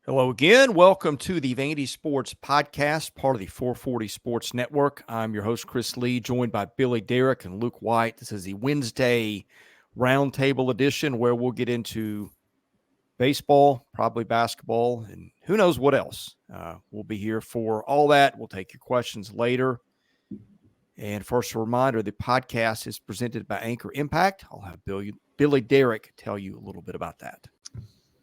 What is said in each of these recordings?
Hello again. Welcome to the Vandy Sports Podcast, part of the 440 Sports Network. I'm your host, Chris Lee, joined by Billy Derrick and Luke Wyatt. This is the Wednesday Roundtable edition where we'll get into baseball, probably basketball, and who knows what else. We'll be here for all that. We'll take your questions later. And first, a reminder, the podcast is presented by Anchor Impact. I'll have Billy Derrick tell you a little bit about that.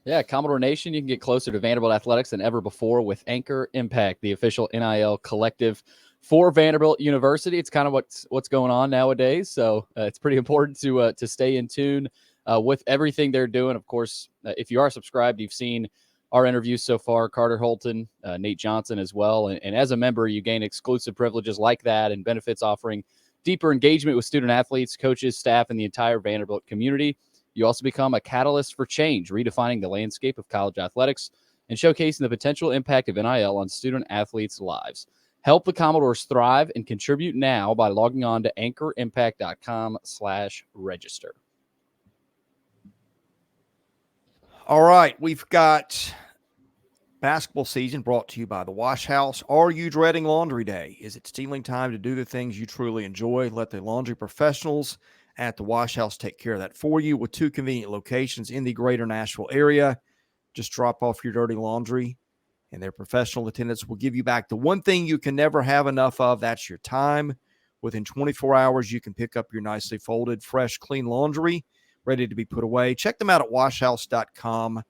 Yeah, Commodore Nation, you can get closer to Vanderbilt athletics than ever before with Anchor Impact, the official NIL collective for Vanderbilt University. It's kind of what's going on nowadays, so it's pretty important to stay in tune with everything they're doing. Of course, if you are subscribed, you've seen our interviews so far, Carter Holton, Nate Johnson as well, and as a member, you gain exclusive privileges like that and benefits offering deeper engagement with student athletes, coaches, staff, and the entire Vanderbilt community. You also become a catalyst for change, redefining the landscape of college athletics and showcasing the potential impact of NIL on student athletes' lives. Help the Commodores thrive and contribute now by logging on to anchorimpact.com/register. All right, we've got basketball season brought to you by the Wash House. Are you dreading laundry day? Is it stealing time to do the things you truly enjoy? Let the laundry professionals at the Wash House take care of that for you with 2 convenient locations in the greater Nashville area. Just drop off your dirty laundry, and their professional attendants will give you back the one thing you can never have enough of. That's your time. Within 24 hours, you can pick up your nicely folded, fresh, clean laundry ready to be put away. Check them out at washhouse.com.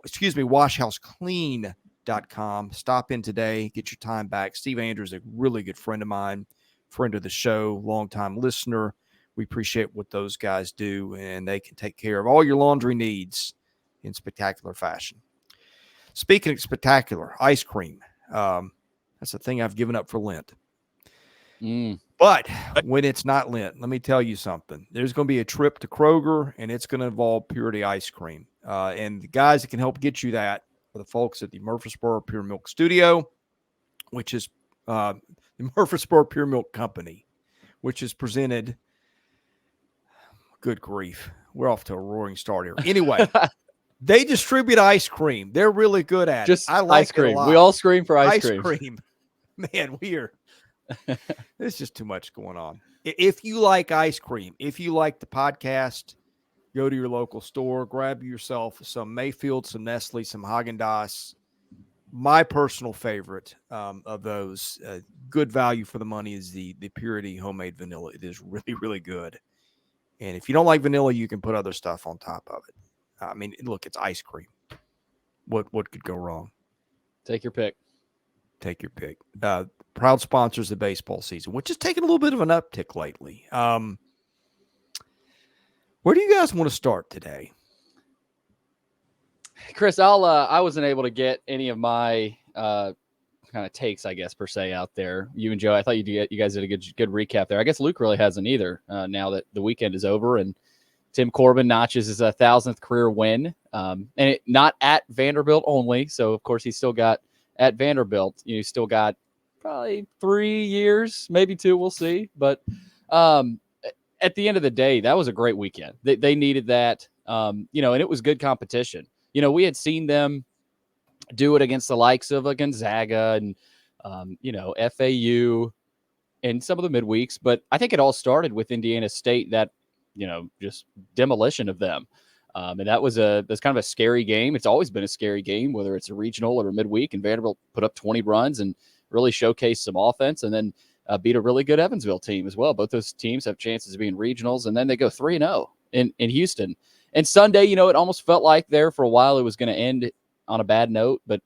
washhouseclean.com. Stop in today. Get your time back. Steve Andrews, a really good friend of mine, friend of the show, longtime listener. We appreciate what those guys do, and they can take care of all your laundry needs in spectacular fashion. Speaking of spectacular, ice cream. That's a thing I've given up for Lent. But when it's not Lent, let me tell you something. There's going to be a trip to Kroger, and it's going to involve Purity ice cream. And the guys that can help get you that are the folks at the Murfreesboro Pure Milk Studio, which is the Murfreesboro Pure Milk Company, which is presented – good grief. We're off to a roaring start here. Anyway, they distribute ice cream. They're really good at it. I like ice cream. It a lot. We all scream for ice cream. Man, there's just too much going on. If you like ice cream, if you like the podcast, go to your local store, grab yourself some Mayfield, some Nestle, some Haagen-Dazs. My personal favorite of those, good value for the money, is the Purity homemade vanilla. It is really, really good. And if you don't like vanilla, you can put other stuff on top of it. I mean, look, it's ice cream. What could go wrong? Take your pick. Take your pick. Proud sponsors of baseball season, which has taken a little bit of an uptick lately. Where do you guys want to start today? Chris, I wasn't able to get any of my kind of takes, I guess, per se, out there. You and Joe, I thought you guys did a good recap there. I guess Luke really hasn't either. Now that the weekend is over and Tim Corbin notches his 1,000th career win, and not at Vanderbilt only. So of course he's still got at Vanderbilt. You still got probably 3 years, maybe 2. We'll see. But at the end of the day, that was a great weekend. They needed that, and it was good competition. We had seen them do it against the likes of Gonzaga and, FAU and some of the midweeks. But I think it all started with Indiana State, that, just demolition of them. And that's kind of a scary game. It's always been a scary game, whether it's a regional or a midweek. And Vanderbilt put up 20 runs and really showcased some offense, and then beat a really good Evansville team as well. Both those teams have chances of being regionals, and then they go 3-0 in Houston. And Sunday, it almost felt like there for a while it was going to end on a bad note, but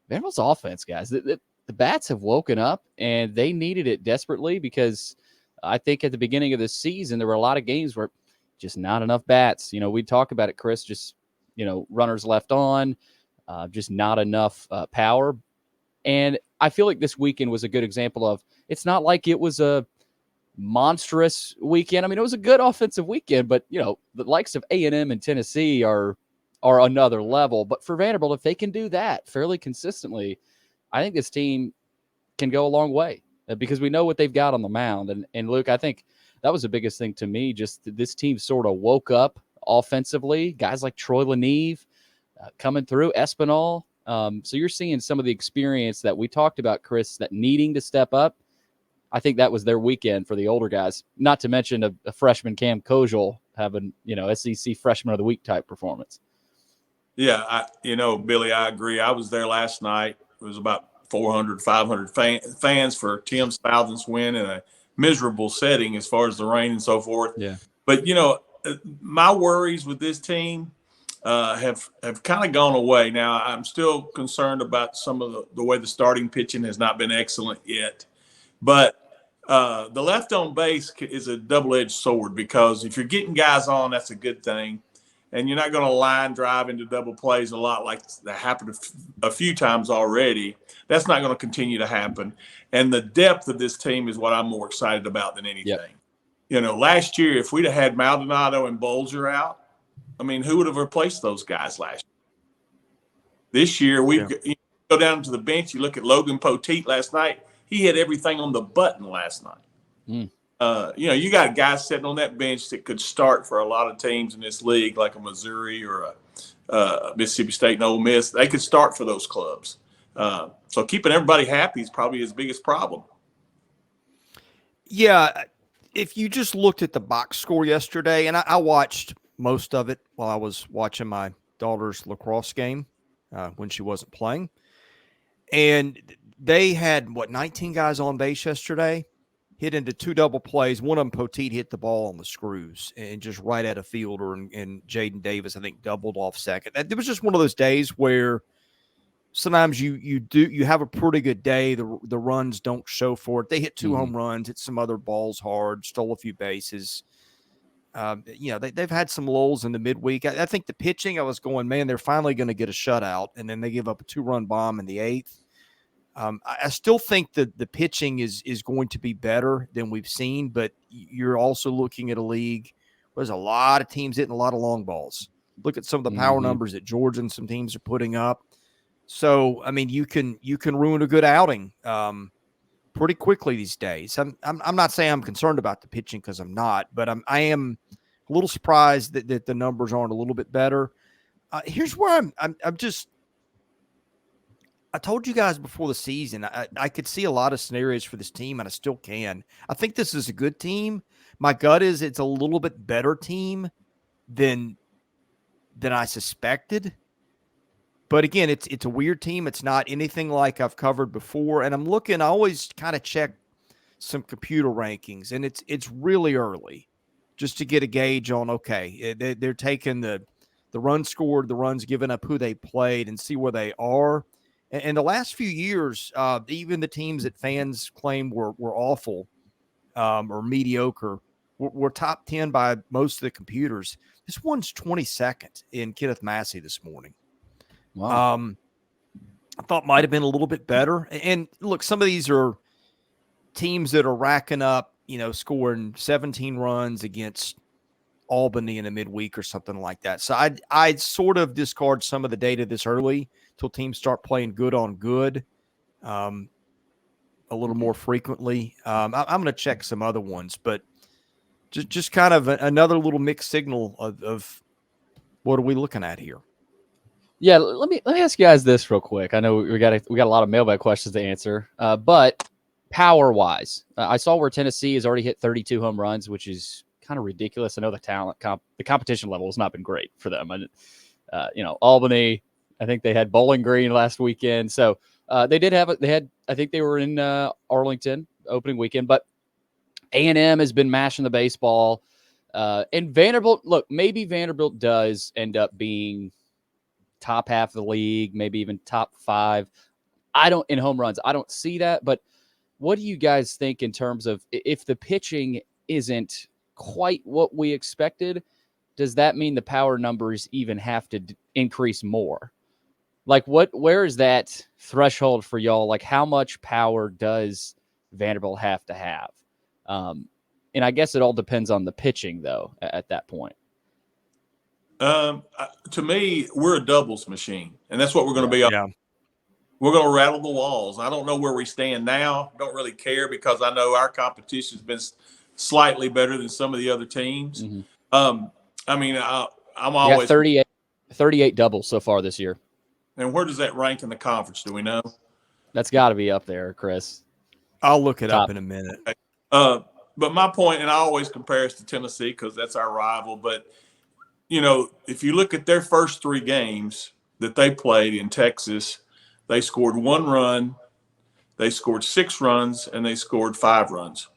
Vanderbilt's offense, guys, the bats have woken up, and they needed it desperately, because I think at the beginning of the season, there were a lot of games where just not enough bats. We talk about it, Chris, just, runners left on, just not enough power. And I feel like this weekend was a good example of, it's not like it was a monstrous weekend. I mean, it was a good offensive weekend, but, the likes of A&M and Tennessee are another level. But for Vanderbilt, if they can do that fairly consistently, I think this team can go a long way, because we know what they've got on the mound. And Luke, I think that was the biggest thing to me, just this team sort of woke up offensively. Guys like Troy LaNeve coming through, Espinal, So you're seeing some of the experience that we talked about, Chris, that needing to step up. I think that was their weekend for the older guys, not to mention a freshman Cam Kojal having, SEC freshman of the week type performance. Yeah, Billy, I agree. I was there last night. It was about 400, 500 fans for Tim's 1,000th win in a miserable setting as far as the rain and so forth. Yeah. But, my worries with this team have kind of gone away. Now, I'm still concerned about some of the way the starting pitching has not been excellent yet. But the left on base is a double-edged sword, because if you're getting guys on, that's a good thing. And you're not going to line drive into double plays a lot like that happened a few times already. That's not going to continue to happen. And the depth of this team is what I'm more excited about than anything. Yep. Last year, if we'd have had Maldonado and Bolger out, who would have replaced those guys last year? This year, you go down to the bench, you look at Logan Poteet last night. He hit everything on the button last night. You got guys sitting on that bench that could start for a lot of teams in this league, like a Missouri or a Mississippi State and Ole Miss. They could start for those clubs. So keeping everybody happy is probably his biggest problem. Yeah, if you just looked at the box score yesterday, and I watched most of it while I was watching my daughter's lacrosse game when she wasn't playing, and they had, 19 guys on base yesterday, hit into 2 double plays. One of them, Poteet, hit the ball on the screws and just right at a fielder, and Jaden Davis, I think, doubled off second. It was just one of those days where sometimes you have a pretty good day. The runs don't show for it. They hit 2 home runs, hit some other balls hard, stole a few bases. They've had some lulls in the midweek. I think the pitching, I was going, man, they're finally going to get a shutout, and then they give up a 2-run bomb in the 8th. I still think that the pitching is going to be better than we've seen, but you're also looking at a league where there's a lot of teams hitting a lot of long balls. Look at some of the power numbers that Georgia and some teams are putting up. So, you can ruin a good outing pretty quickly these days. I'm not saying I'm concerned about the pitching, because I'm not, but I am a little surprised that the numbers aren't a little bit better. Here's where I'm just. I told you guys before the season, I could see a lot of scenarios for this team, and I still can. I think this is a good team. My gut is it's a little bit better team than I suspected. But again, it's a weird team. It's not anything like I've covered before. And I always kind of check some computer rankings, and it's really early just to get a gauge on, okay, they're taking the runs scored, the runs given up, who they played, and see where they are. And the last few years, even the teams that fans claim were awful or mediocre were top 10 by most of the computers. This one's 22nd in Kenneth Massey this morning. Wow. I thought might have been a little bit better. And look, some of these are teams that are racking up, scoring 17 runs against Albany in a midweek or something like that. So I'd sort of discard some of the data this early till teams start playing good on good a little more frequently. I'm going to check some other ones, but just kind of another little mixed signal of what are we looking at here? Yeah, let me ask you guys this real quick. I know we got a lot of mailbag questions to answer, but power wise, I saw where Tennessee has already hit 32 home runs, which is kind of ridiculous. I know the competition level has not been great for them, and Albany, I think they had Bowling Green last weekend, so they had. I think they were in Arlington opening weekend, but A&M has been mashing the baseball, and Vanderbilt. Look, maybe Vanderbilt does end up being top half of the league, maybe even top 5. In home runs, I don't see that. But what do you guys think in terms of if the pitching isn't quite what we expected, does that mean the power numbers even have to increase more? Like where is that threshold for y'all? Like how much power does Vanderbilt have to have? And I guess it all depends on the pitching though at that point. To me, we're a doubles machine, and that's what we're going to be. Yeah. We're going to rattle the walls. I don't know where we stand now. Don't really care because I know our competition has been slightly better than some of the other teams. Mm-hmm. I'm always 38 doubles so far this year. And where does that rank in the conference? Do we know? That's got to be up there, Chris. I'll look it Top. up in a minute. But my point, and I always compare us to Tennessee because that's our rival. But, if you look at their first 3 games that they played in Texas, they scored 1 run, they scored 6 runs, and they scored 5 runs.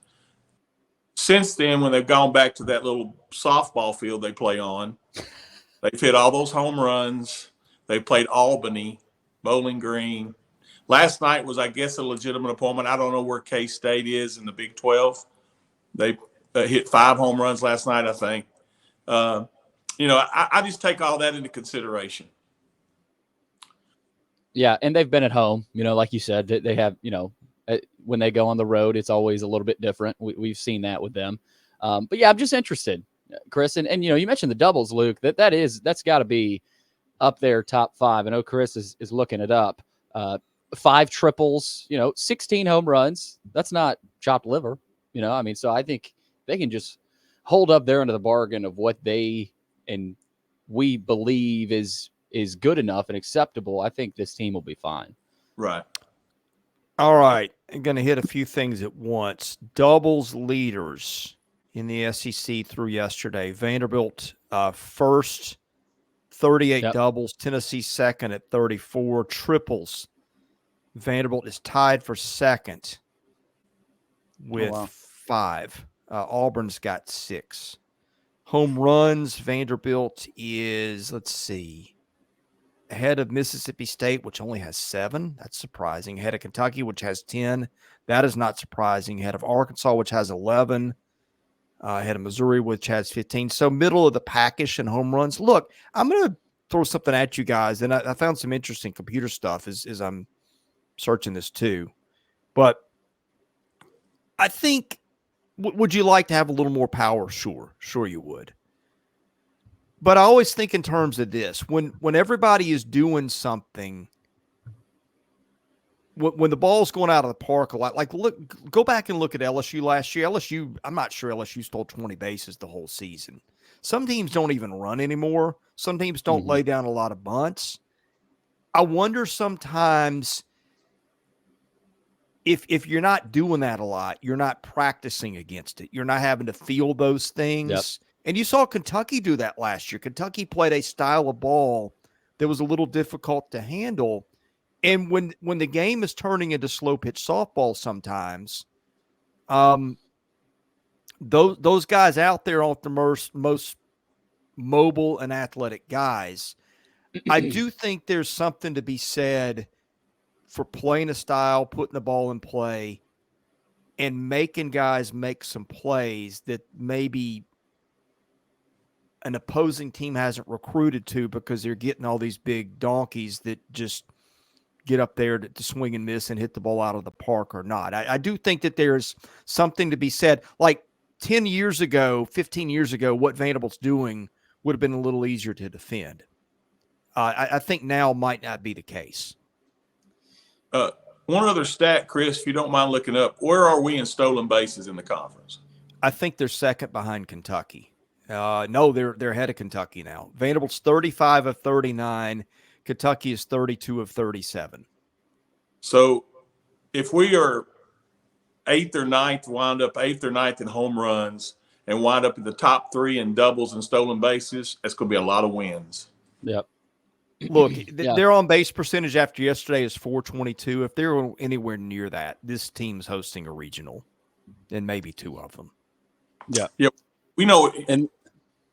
Since then, when they've gone back to that little softball field they play on, they've hit all those home runs. They played Albany, Bowling Green. Last night was, I guess, a legitimate appointment. I don't know where K-State is in the Big 12. They hit 5 home runs last night, I think. I just take all that into consideration. Yeah, and they've been at home. Like you said, they have, when they go on the road, it's always a little bit different. We've seen that with them. But yeah, I'm just interested, Chris. And you mentioned the doubles, Luke. That's got to be up there, top 5. I know Chris is looking it up. 5 triples, 16 home runs. That's not chopped liver, so I think they can just hold up there under the bargain of what they and we believe is good enough and acceptable. I think this team will be fine. Right. All right. I'm going to hit a few things at once. Doubles leaders in the SEC through yesterday. Vanderbilt first, 38 doubles. Tennessee second at 34. Triples. Vanderbilt is tied for second with 5. Auburn's got 6. Home runs, Vanderbilt is, ahead of Mississippi State, which only has 7. That's surprising. Ahead of Kentucky, which has 10. That is not surprising. Ahead of Arkansas, which has 11. Ahead of Missouri, which has 15. So middle of the packish in home runs. Look, I'm going to throw something at you guys, and I found some interesting computer stuff as I'm searching this too. But I think, would you like to have a little more power? Sure you would. But I always think in terms of this, when everybody is doing something, when the ball's going out of the park a lot, go back and look at LSU last year. LSU, I'm not sure LSU stole 20 bases the whole season. Some teams don't even run anymore. Some teams don't lay down a lot of bunts. I wonder sometimes if you're not doing that a lot, you're not practicing against it. You're not having to feel those things. Yep. And you saw Kentucky do that last year. Kentucky played a style of ball that was a little difficult to handle. And when the game is turning into slow pitch softball sometimes, those guys out there aren't the most mobile and athletic guys. I do think there's something to be said for playing a style, putting the ball in play, and making guys make some plays that maybe an opposing team hasn't recruited to because they're getting all these big donkeys that just get up there to swing and miss and hit the ball out of the park or not. I do think that there's something to be said. Like 10 years ago, 15 years ago, what Vanderbilt's doing would have been a little easier to defend. I think now might not be the case. One other stat, Chris, if you don't mind looking up, where are we in stolen bases in the conference? I think they're second behind Kentucky. No, they're ahead of Kentucky now. Vanderbilt's 35 of 39. Kentucky is 32 of 37. So if we are 8th or 9th, wind up 8th or 9th in home runs and wind up in the top 3 in doubles and stolen bases, that's going to be a lot of wins. Yep. Look, their on-base percentage after yesterday is .422. If they're anywhere near that, this team's hosting a regional, and maybe 2 of them. Yeah. Yep. We know, and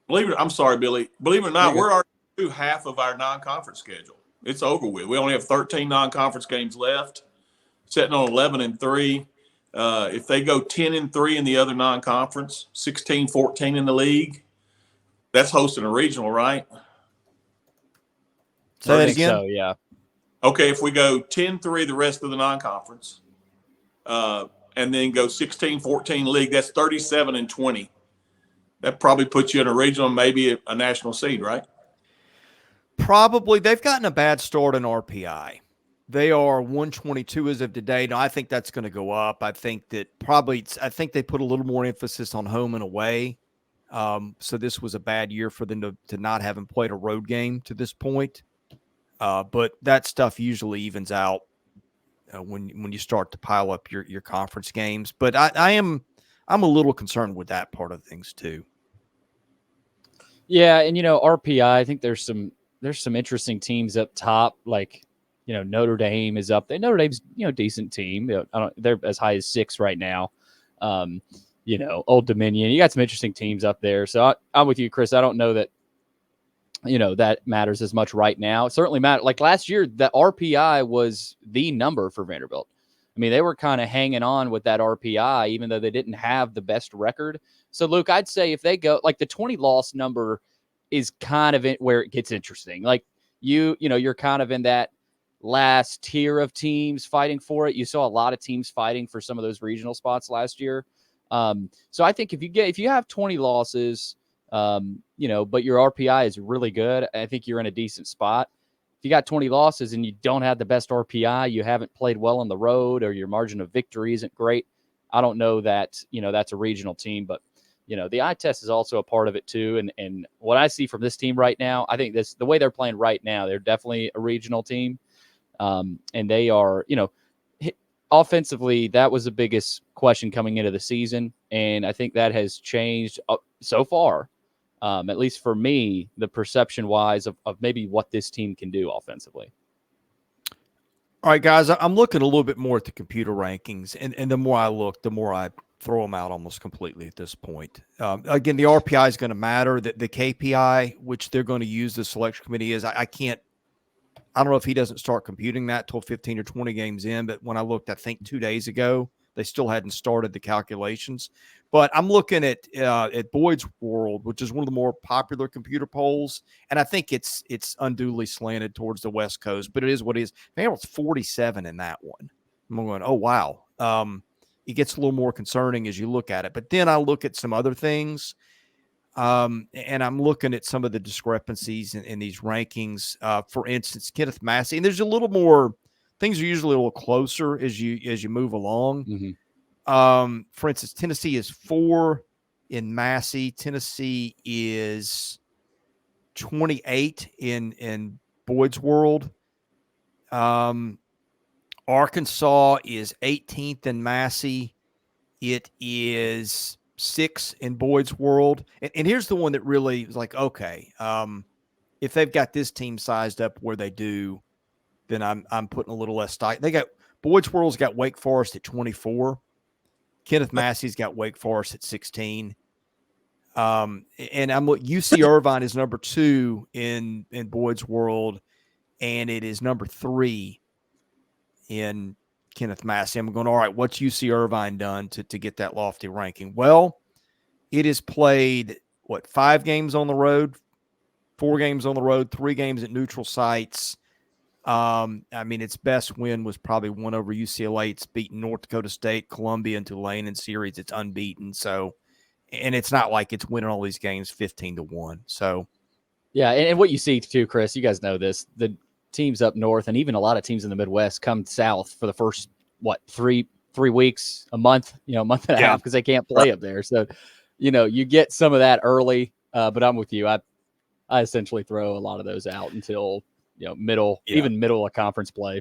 I'm sorry, Billy. Believe it or not, we're already through half of our non-conference schedule. It's over with. We only have 13 non-conference games left, sitting on 11-3. If they go 10-3 in the other non-conference, 16-14 in the league, that's hosting a regional, right? Say that again? So, yeah. Okay, if we go 10-3 the rest of the non-conference, and then go 16-14 league, that's 37-20. That probably puts you in a regional, maybe a national seed, right? Probably. They've gotten a bad start in RPI. They are 122 as of today. Now, I think that's going to go up. I think they put a little more emphasis on home and away. So this was a bad year for them to not having played a road game to this point. But that stuff usually evens out when you start to pile up your conference games. But I'm a little concerned with that part of things too. Yeah, and RPI, I think there's some interesting teams up top, like Notre Dame is up there. Notre Dame's decent team. They're as high as 6 right now. Old Dominion. You got some interesting teams up there. So I'm with you, Chris. I don't know that that matters as much right now. It certainly matters. Like last year, the RPI was the number for Vanderbilt. I mean, they were kind of hanging on with that RPI, even though they didn't have the best record. So, Luke, I'd say if they go, like the 20 loss number is kind of where it gets interesting. Like you're kind of in that last tier of teams fighting for it. You saw a lot of teams fighting for some of those regional spots last year. So I think if you have 20 losses, but your RPI is really good, I think you're in a decent spot. If you got 20 losses and you don't have the best RPI, you haven't played well on the road, or your margin of victory isn't great, I don't know that, that's a regional team. But, the eye test is also a part of it too. And what I see from this team right now, I think the way they're playing right now, they're definitely a regional team. And they are, offensively, that was the biggest question coming into the season. And I think that has changed so far. At least for me, the perception wise of maybe what this team can do offensively. All right, guys, I'm looking a little bit more at the computer rankings, and the more I look, the more I throw them out almost completely at this point. Again, the RPI is going to matter. The KPI, which they're going to use the selection committee, is I don't know if he doesn't start computing that till 15 or 20 games in, but when I looked, I think 2 days ago, they still hadn't started the calculations. But I'm looking at Boyd's World, which is one of the more popular computer polls, and I think it's unduly slanted towards the West Coast, but it is what it is. Vanderbilt's 47 in that one. I'm going, oh, wow. It gets a little more concerning as you look at it. But then I look at some other things, and I'm looking at some of the discrepancies in these rankings. For instance, Kenneth Massey, and there's a little more – things are usually a little closer as you move along. Mm-hmm. For instance, Tennessee is 4 in Massey. Tennessee is 28 in Boyd's World. Arkansas is 18th in Massey. It is 6 in Boyd's World. And here's the one that really is like, okay, if they've got this team sized up where they do, then I'm putting a little less stock. They got Boyd's World's got Wake Forest at 24. Kenneth Massey's got Wake Forest at 16. And UC Irvine is number 2 in Boyd's World, and it is number 3 in Kenneth Massey. I'm going, all right, what's UC Irvine done to get that lofty ranking? Well, it has played, 5 games on the road, 4 games on the road, 3 games at neutral sites. Its best win was probably one over UCLA. It's beaten North Dakota State, Columbia, and Tulane in series. It's unbeaten. So, and it's not like it's winning all these games 15-1. So, yeah. And what you see too, Chris, you guys know this, the teams up north and even a lot of teams in the Midwest come south for the first, 3 weeks, a month, a month and a half, because they can't play up there. So, you get some of that early, but I'm with you. I essentially throw a lot of those out until, middle of conference play.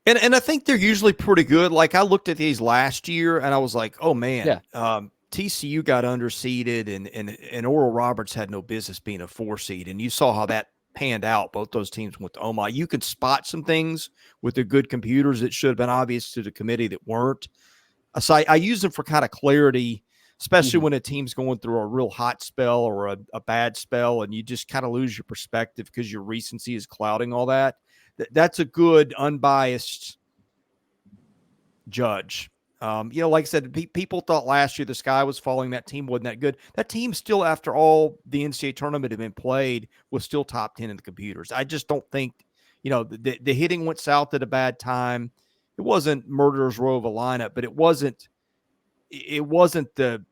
And I think they're usually pretty good. Like I looked at these last year and I was like, oh man, TCU got underseeded and Oral Roberts had no business being a 4 seed. And you saw how that panned out. Both those teams went to Omaha. You could spot some things with the good computers that should have been obvious to the committee that weren't. So I use them for kind of clarity, especially when a team's going through a real hot spell or a bad spell, and you just kind of lose your perspective because your recency is clouding all that. That's a good, unbiased judge. Like I said, people thought last year the sky was falling. That team wasn't that good. That team still, after all the NCAA tournament had been played, was still top 10 in the computers. I just don't think, the hitting went south at a bad time. It wasn't murderer's row of a lineup, but it wasn't the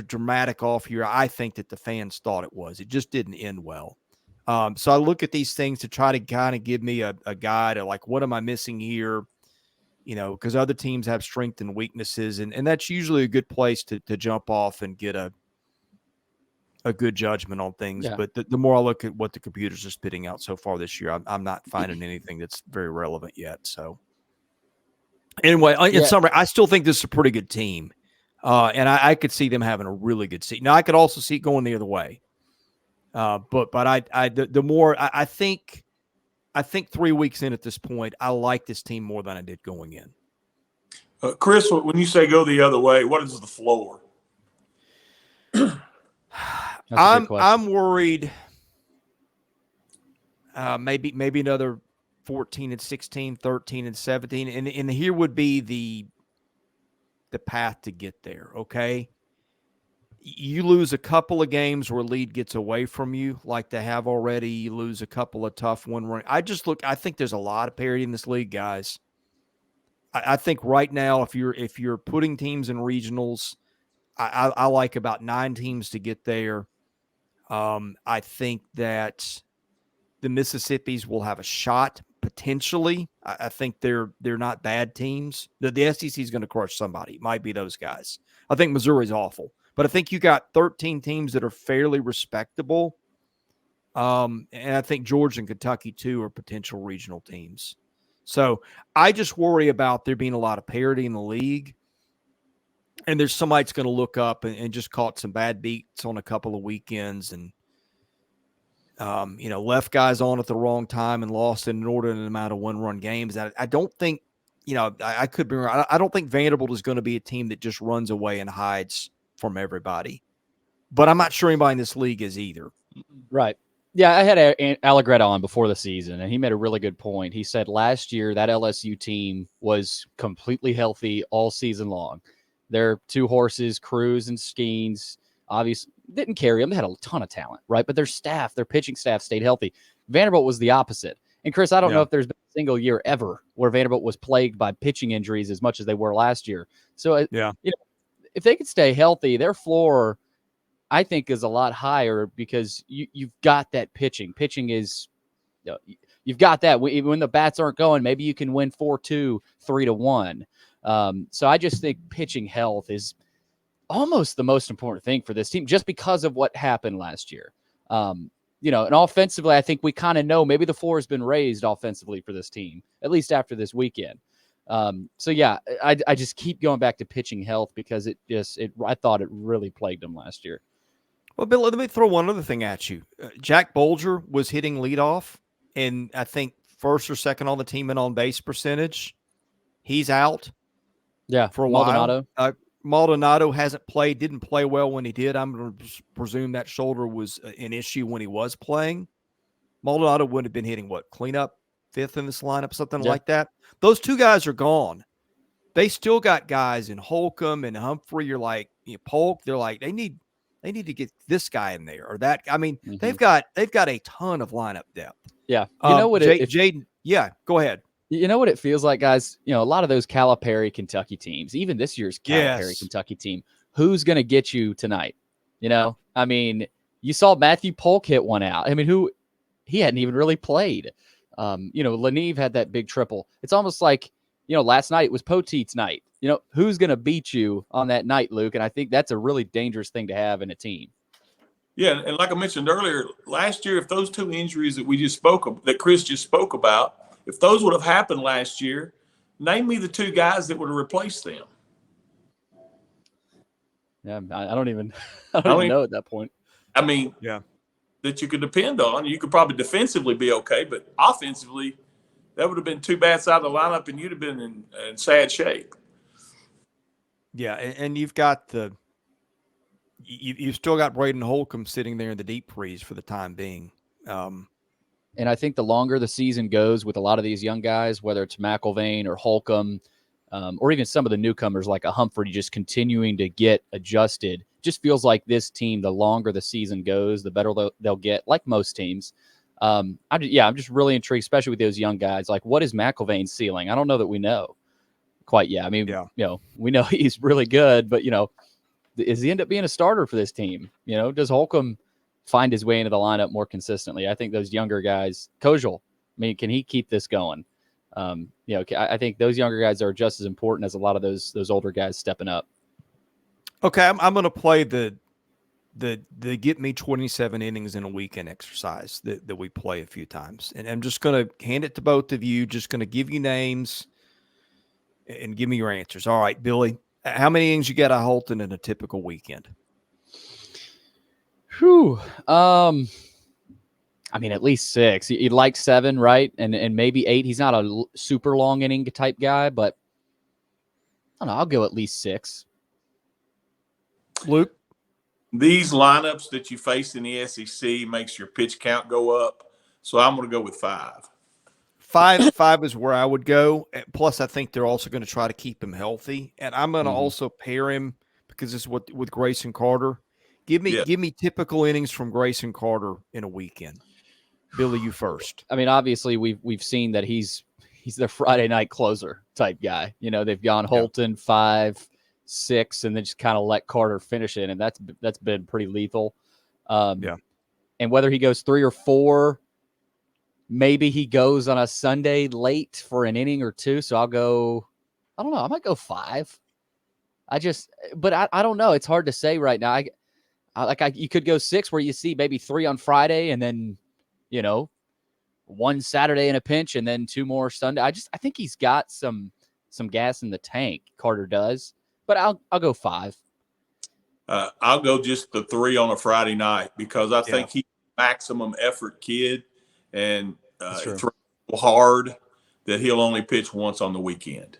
dramatic off year I think that the fans thought it was. It just didn't end well. So I look at these things to try to kind of give me a guide of like, what am I missing here? Because other teams have strengths and weaknesses, and that's usually a good place to jump off and get a a good judgment on things. Yeah. But the more I look at what the computers are spitting out so far this year, I'm not finding anything that's very relevant yet. So anyway, in summary, I still think this is a pretty good team. And I could see them having a really good season. Now, I could also see it going the other way. But the more I think 3 weeks in at this point, I like this team more than I did going in. Chris, when you say go the other way, what is the floor? I'm worried. Maybe another 14 and 16, 13 and 17, and here would be the path to get there. Okay, you lose a couple of games where lead gets away from you, like they have already. You lose a couple of tough one-run. I think there's a lot of parity in this league, guys. I think right now, if you're putting teams in regionals, I like about 9 teams to get there. I think that the Mississippis will have a shot potentially. I think they're not bad teams. The SEC is going to crush somebody. It might be those guys. I think Missouri's awful, but I think you got 13 teams that are fairly respectable. And I think Georgia and Kentucky too are potential regional teams. So I just worry about there being a lot of parity in the league. And there's somebody that's going to look up and just caught some bad beats on a couple of weekends and, left guys on at the wrong time and lost an inordinate amount of one-run games. I don't think, I could be wrong. I don't think Vanderbilt is going to be a team that just runs away and hides from everybody. But I'm not sure anybody in this league is either. Right. Yeah, I had Allegretta on before the season, and he made a really good point. He said last year that LSU team was completely healthy all season long. Their 2 horses, Cruz and Skeens, obviously didn't carry them. They had a ton of talent, right? But their pitching staff stayed healthy. Vanderbilt was the opposite. And Chris, I don't know if there's been a single year ever where Vanderbilt was plagued by pitching injuries as much as they were last year. So, if they could stay healthy, their floor, I think, is a lot higher because you've got that pitching. Pitching is, you've got that. When the bats aren't going, maybe you can win 4-2, 3-1. So I just think pitching health is almost the most important thing for this team just because of what happened last year. And offensively, I think we kind of know maybe the floor has been raised offensively for this team, at least after this weekend. I just keep going back to pitching health because I thought it really plagued them last year. Well, Bill, let me throw one other thing at you. Jack Bolger was hitting leadoff, and I think first or second on the team in on-base percentage. He's out. Yeah, for a Maldonado. while. Maldonado didn't play well when he did. I'm going to presume that shoulder was an issue when he was playing. Maldonado would have been hitting cleanup 5th in this lineup, something like that. Those 2 guys are gone. They still got guys in Holcomb and Humphrey. You're like, Polk. They're like, they need to get this guy in there or that. I mean, they've got a ton of lineup depth. Yeah. You know what? Jaden. Yeah, go ahead. You know what it feels like, guys? A lot of those Calipari Kentucky teams, even this year's Calipari Kentucky team, who's going to get you tonight? I mean, you saw Matthew Polk hit one out. I mean, he hadn't even really played. Leneve had that big triple. It's almost like, last night was Poteet's night. Who's going to beat you on that night, Luke? And I think that's a really dangerous thing to have in a team. Yeah, and like I mentioned earlier, last year, if those 2 injuries that Chris just spoke about, if those would have happened last year, name me the 2 guys that would have replaced them. Yeah, I don't even know at that point. I mean, that you could depend on. You could probably defensively be okay, but offensively, that would have been 2 bats out of the lineup, and you'd have been in sad shape. Yeah, and you've got you've still got Braden Holcomb sitting there in the deep freeze for the time being. And I think the longer the season goes with a lot of these young guys, whether it's McIlvain or Holcomb, or even some of the newcomers like a Humphrey just continuing to get adjusted, just feels like this team, the longer the season goes, the better they'll get, like most teams. I'm just really intrigued, especially with those young guys. Like, what is McIlvain's ceiling? I don't know that we know quite yet. I mean, we know he's really good, but, does he end up being a starter for this team? Does Holcomb find his way into the lineup more consistently? I think those younger guys, Kojal, can he keep this going? I think those younger guys are just as important as a lot of those older guys stepping up. Okay, I'm going to play the the get me 27 innings in a weekend exercise that we play a few times. And I'm just going to hand it to both of you, just going to give you names and give me your answers. All right, Billy, how many innings you got at Holton in a typical weekend? Whew. I mean, at least 6. You'd like 7, right? And maybe 8. He's not a super long inning type guy, but I don't know. I'll go at least 6. Luke? These lineups that you face in the SEC makes your pitch count go up. So I'm going to go with 5. Five is where I would go. Plus, I think they're also going to try to keep him healthy. And I'm going to also pair him because it's with Grayson Carter. Give me typical innings from Grayson Carter in a weekend. Billy, you first. I mean, obviously we've seen that he's their Friday night closer type guy. You know, they've gone Holton 5, 6, and then just kind of let Carter finish it, and that's been pretty lethal. And whether he goes 3 or 4, maybe he goes on a Sunday late for an inning or 2. So I'll go. I don't know. I might go 5. I don't know. It's hard to say right now. You could go 6 where you see maybe 3 on Friday and then, 1 Saturday in a pinch and then 2 more Sunday. I think he's got some gas in the tank. Carter does, but I'll go 5. I'll go just the 3 on a Friday night because I think he's a maximum effort kid and throws so hard that he'll only pitch once on the weekend.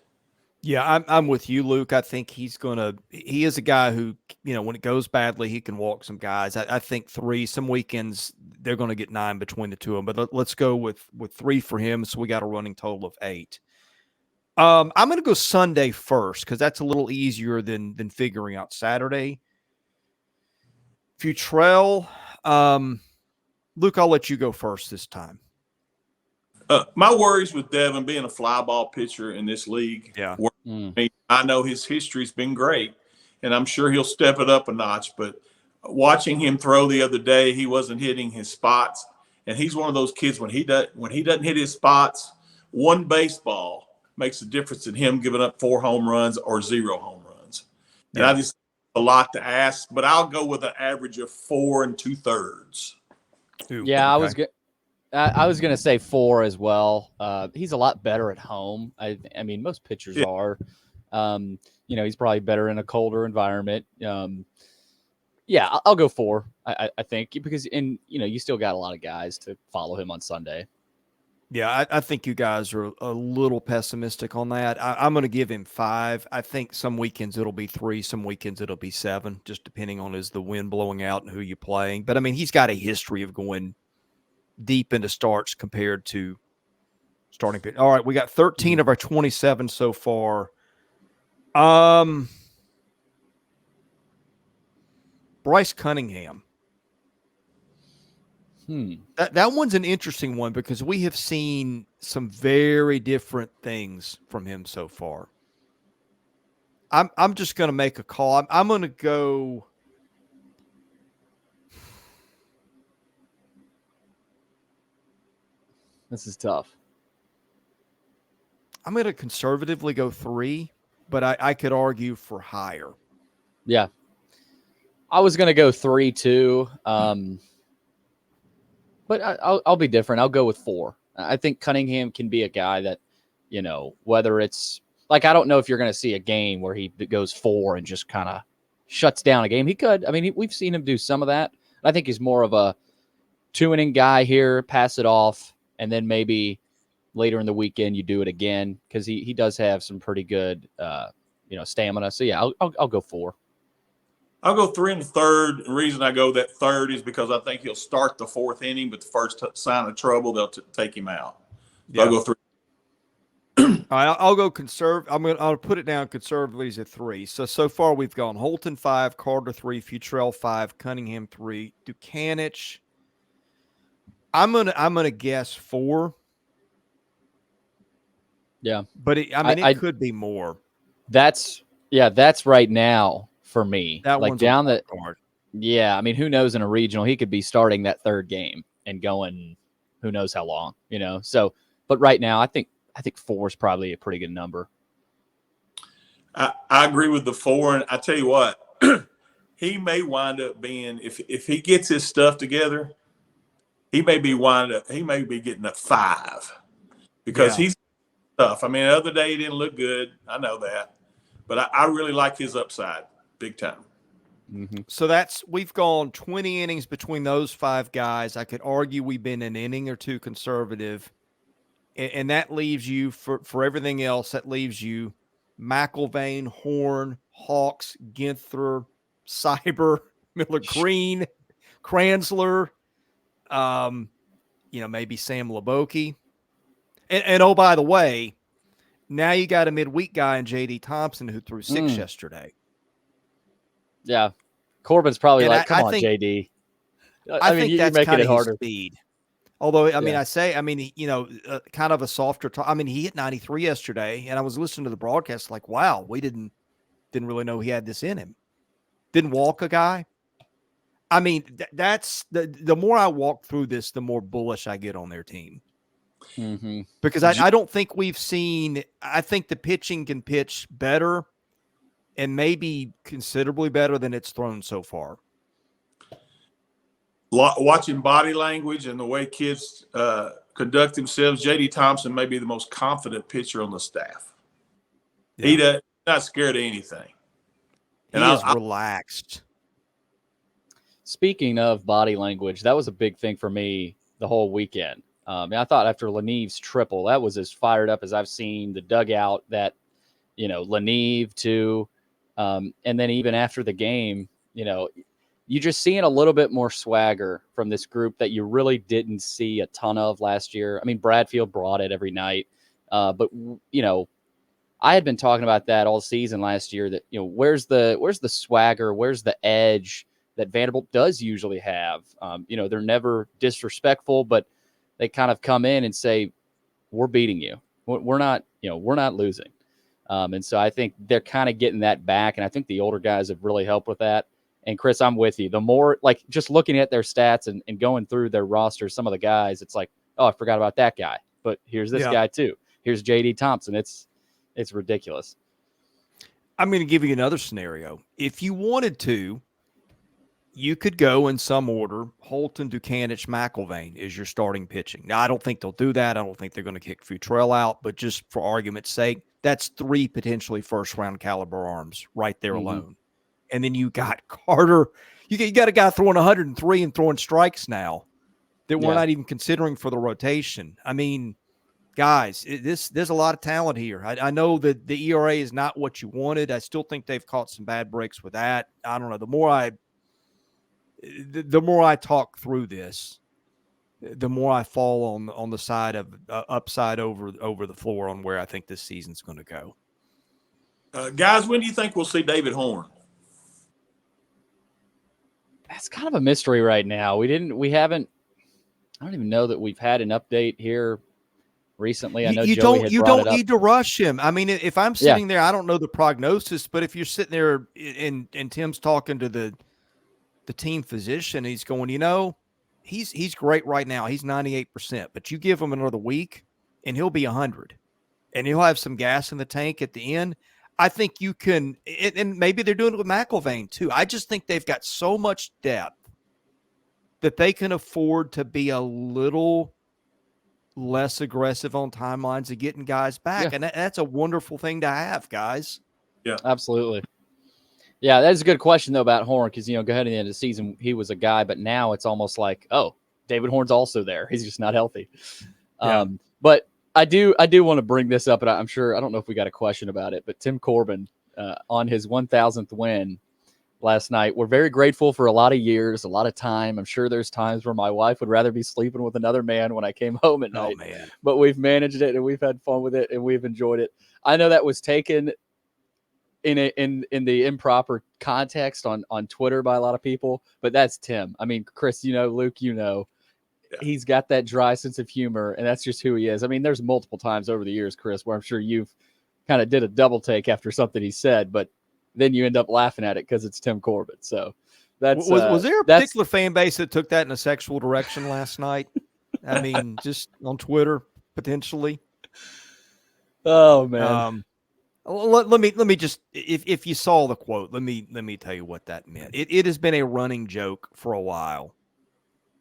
Yeah, I'm with you, Luke. I think he is a guy who, when it goes badly, he can walk some guys. I think 3, some weekends they're going to get 9 between the two of them, but let's go with 3 for him. So we got a running total of 8. I'm going to go Sunday first because that's a little easier than figuring out Saturday. Futrell, Luke, I'll let you go first this time. My worries with Devin being a fly ball pitcher in this league. Yeah. I know his history's been great, and I'm sure he'll step it up a notch. But watching him throw the other day, he wasn't hitting his spots, and he's one of those kids when he doesn't hit his spots, one baseball makes a difference in him giving up 4 home runs or 0 home runs. And I just a lot to ask, but I'll go with an average of 4 2/3. Yeah, okay. I was going to say 4 as well. He's a lot better at home. I mean, most pitchers are. He's probably better in a colder environment. I'll go 4. I think because you still got a lot of guys to follow him on Sunday. Yeah, I think you guys are a little pessimistic on that. I'm going to give him 5. I think some weekends it'll be 3, some weekends it'll be 7, just depending on the wind blowing out and who you're playing. But I mean, he's got a history of going deep into starts compared to starting pitch. All right, we got 13 of our 27 so far. Bryce Cunningham. That one's an interesting one because we have seen some very different things from him so far. I'm just going to make a call. I'm going to go. This is tough. I'm going to conservatively go 3, but I could argue for higher. Yeah. I was going to go 3 too. But I'll be different. I'll go with 4. I think Cunningham can be a guy that, whether it's like, I don't know if you're going to see a game where he goes 4 and just kind of shuts down a game. He could. I mean, we've seen him do some of that. I think he's more of a 2-inning guy here, pass it off, and then maybe later in the weekend you do it again because he does have some pretty good, stamina. So, yeah, I'll go 4. I'll go 3 1/3. The reason I go that 3rd is because I think he'll start the 4th inning, but the first sign of trouble, they'll take him out. So I'll go 3. All right, I'll go I'll put it down conservatively at 3. So far we've gone Holton 5, Carter 3, Futrell 5, Cunningham 3, Dukanich. I'm gonna guess 4. Yeah, but it could be more. That's right now. For me, that like one's down the hard. Yeah, I mean, who knows in a regional, he could be starting that 3rd game and going who knows how long, So, but right now, I think 4 is probably a pretty good number. I agree with the 4, and I tell you what, he may wind up being, if he gets his stuff together, he may be getting a 5 because he's tough. I mean, the other day he didn't look good. I know that, but I really like his upside big time. Mm-hmm. So we've gone 20 innings between those 5 guys. I could argue we've been an inning or two conservative, and that leaves you for everything else. That leaves you McIlvain, Horn, Hawks, Ginther, Cyber, Miller Green, Kranzler, maybe Sam Laboki. And oh, by the way, now you got a midweek guy in J.D. Thompson who threw 6 yesterday. Yeah. Corbin's probably and come on, JD. I mean, you're that's making kind it of harder. his speed. Although, kind of a softer he hit 93 yesterday, and I was listening to the broadcast like, wow, we didn't really know he had this in him. Didn't walk a guy. I mean, that's the more I walk through this, the more bullish I get on their team. Mm-hmm. Because I don't think we've seen – I think the pitching can pitch better and maybe considerably better than it's thrown so far. Watching body language and the way kids conduct themselves, J.D. Thompson may be the most confident pitcher on the staff. Yeah. He's not scared of anything. And he is relaxed. Speaking of body language, that was a big thing for me the whole weekend. I thought after Leniv's triple, that was as fired up as I've seen the dugout that, Leniv too. And then even after the game, you're just seeing a little bit more swagger from this group that you really didn't see a ton of last year. I mean, Bradfield brought it every night. But I had been talking about that all season last year that, where's the swagger? Where's the edge that Vanderbilt does usually have? They're never disrespectful, but they kind of come in and say, we're beating you. We're not losing. And so I think they're kind of getting that back. And I think the older guys have really helped with that. And Chris, I'm with you. The more just looking at their stats and going through their roster, some of the guys, it's like, oh, I forgot about that guy, but here's this guy too. Here's JD Thompson. It's ridiculous. I'm going to give you another scenario. If you wanted to, you could go in some order. Holton, Dukanich, McIlvain is your starting pitching. Now, I don't think they'll do that. I don't think they're going to kick Futrell out, but just for argument's sake, that's 3 potentially first-round caliber arms right there alone. And then you got Carter. You got a guy throwing 103 and throwing strikes now that we're not even considering for the rotation. I mean, guys, there's a lot of talent here. I know that the ERA is not what you wanted. I still think they've caught some bad breaks with that. I don't know. The more I talk through this, the more I fall on the side of upside over the floor on where I think this season's going to go. Guys, when do you think we'll see David Horn? That's kind of a mystery right now. We haven't. I don't even know that we've had an update here recently. I know you Joey don't had brought it up. need to rush him. I mean, if I'm sitting there, I don't know the prognosis, but if you're sitting there and Tim's talking to the team physician, he's going, he's great right now. He's 98%, but you give him another week and he'll be 100 and he'll have some gas in the tank at the end. I think you can, and maybe they're doing it with McIlvain too. I just think they've got so much depth that they can afford to be a little less aggressive on timelines of getting guys back. And that's a wonderful thing to have, guys. Yeah, absolutely. Yeah, that's a good question, though, about Horn, because, go ahead at the end of the season, he was a guy, but now it's almost like, oh, David Horn's also there. He's just not healthy. Yeah. But I do want to bring this up, and I'm sure, I don't know if we got a question about it, but Tim Corbin on his 1,000th win last night, we're very grateful for a lot of years, a lot of time. I'm sure there's times where my wife would rather be sleeping with another man when I came home at night. Man. But we've managed it, and we've had fun with it, and we've enjoyed it. I know that was taken in the improper context on Twitter by a lot of people, but that's Tim. I mean, Chris, Luke, he's got that dry sense of humor, and that's just who he is. I mean, there's multiple times over the years, Chris, where I'm sure you've kind of did a double take after something he said, but then you end up laughing at it because it's Tim Corbin. So that's was there a particular fan base that took that in a sexual direction last night? I mean, just on Twitter potentially. Oh man. Let me just, if you saw the quote, let me tell you what that meant. It has been a running joke for a while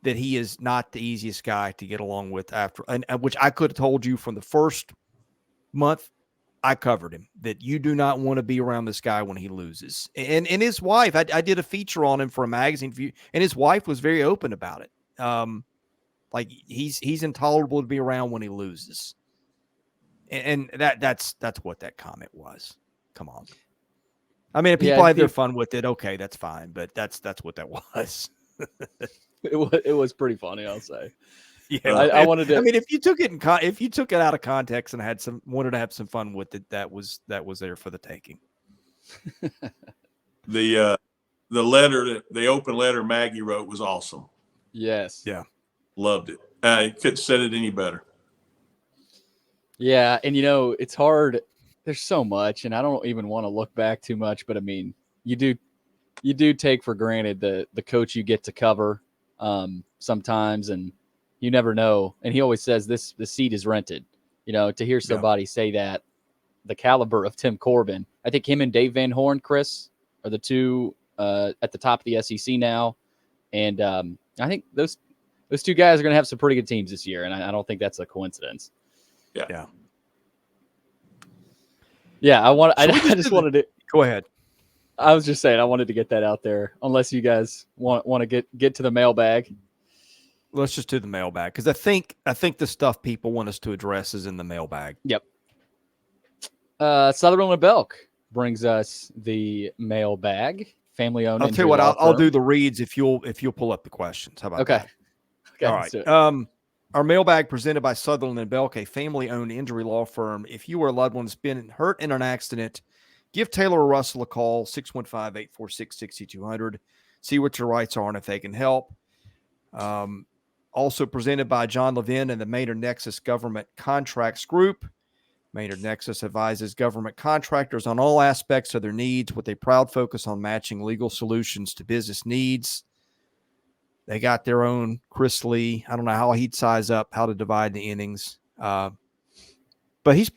that he is not the easiest guy to get along with after, and which I could have told you from the first month I covered him, that you do not want to be around this guy when he loses. And his wife, I did a feature on him for a magazine view, and his wife was very open about it. Like he's intolerable to be around when he loses. And that's what that comment was. Come on. I mean, if people have their fun with it, okay, that's fine. But that's what that was. It was pretty funny, I'll say. Yeah, I wanted to. I mean, if you took it out of context and wanted to have some fun with it, that was there for the taking. The open letter Maggie wrote was awesome. Yes. Yeah. Loved it. You couldn't have said it any better. Yeah, and it's hard. There's so much, and I don't even want to look back too much, but I mean, you do take for granted the coach you get to cover sometimes, and you never know. And he always says the seat is rented. To hear somebody say that, the caliber of Tim Corbin, I think him and Dave Van Horn, Chris, are the two at the top of the SEC now, and I think those two guys are going to have some pretty good teams this year, and I don't think that's a coincidence. Yeah. Yeah, I just wanted to go ahead. I was just saying I wanted to get that out there. Unless you guys want to get to the mailbag. Let's just do the mailbag, because I think the stuff people want us to address is in the mailbag. Yep. Sutherland and Belk brings us the mailbag. Family owned. I'll tell you what. I'll do the reads if you'll pull up the questions. How about that? Okay. All right. Our mailbag presented by Sutherland and Belk, a family-owned injury law firm. If you or a loved one has been hurt in an accident, give Taylor or Russell a call, 615-846-6200. See what your rights are and if they can help. Also presented by John Levin and the Maynard Nexus Government Contracts Group. Maynard Nexus advises government contractors on all aspects of their needs with a proud focus on matching legal solutions to business needs. They got their own Chris Lee. I don't know how he'd size up, how to divide the innings. But he's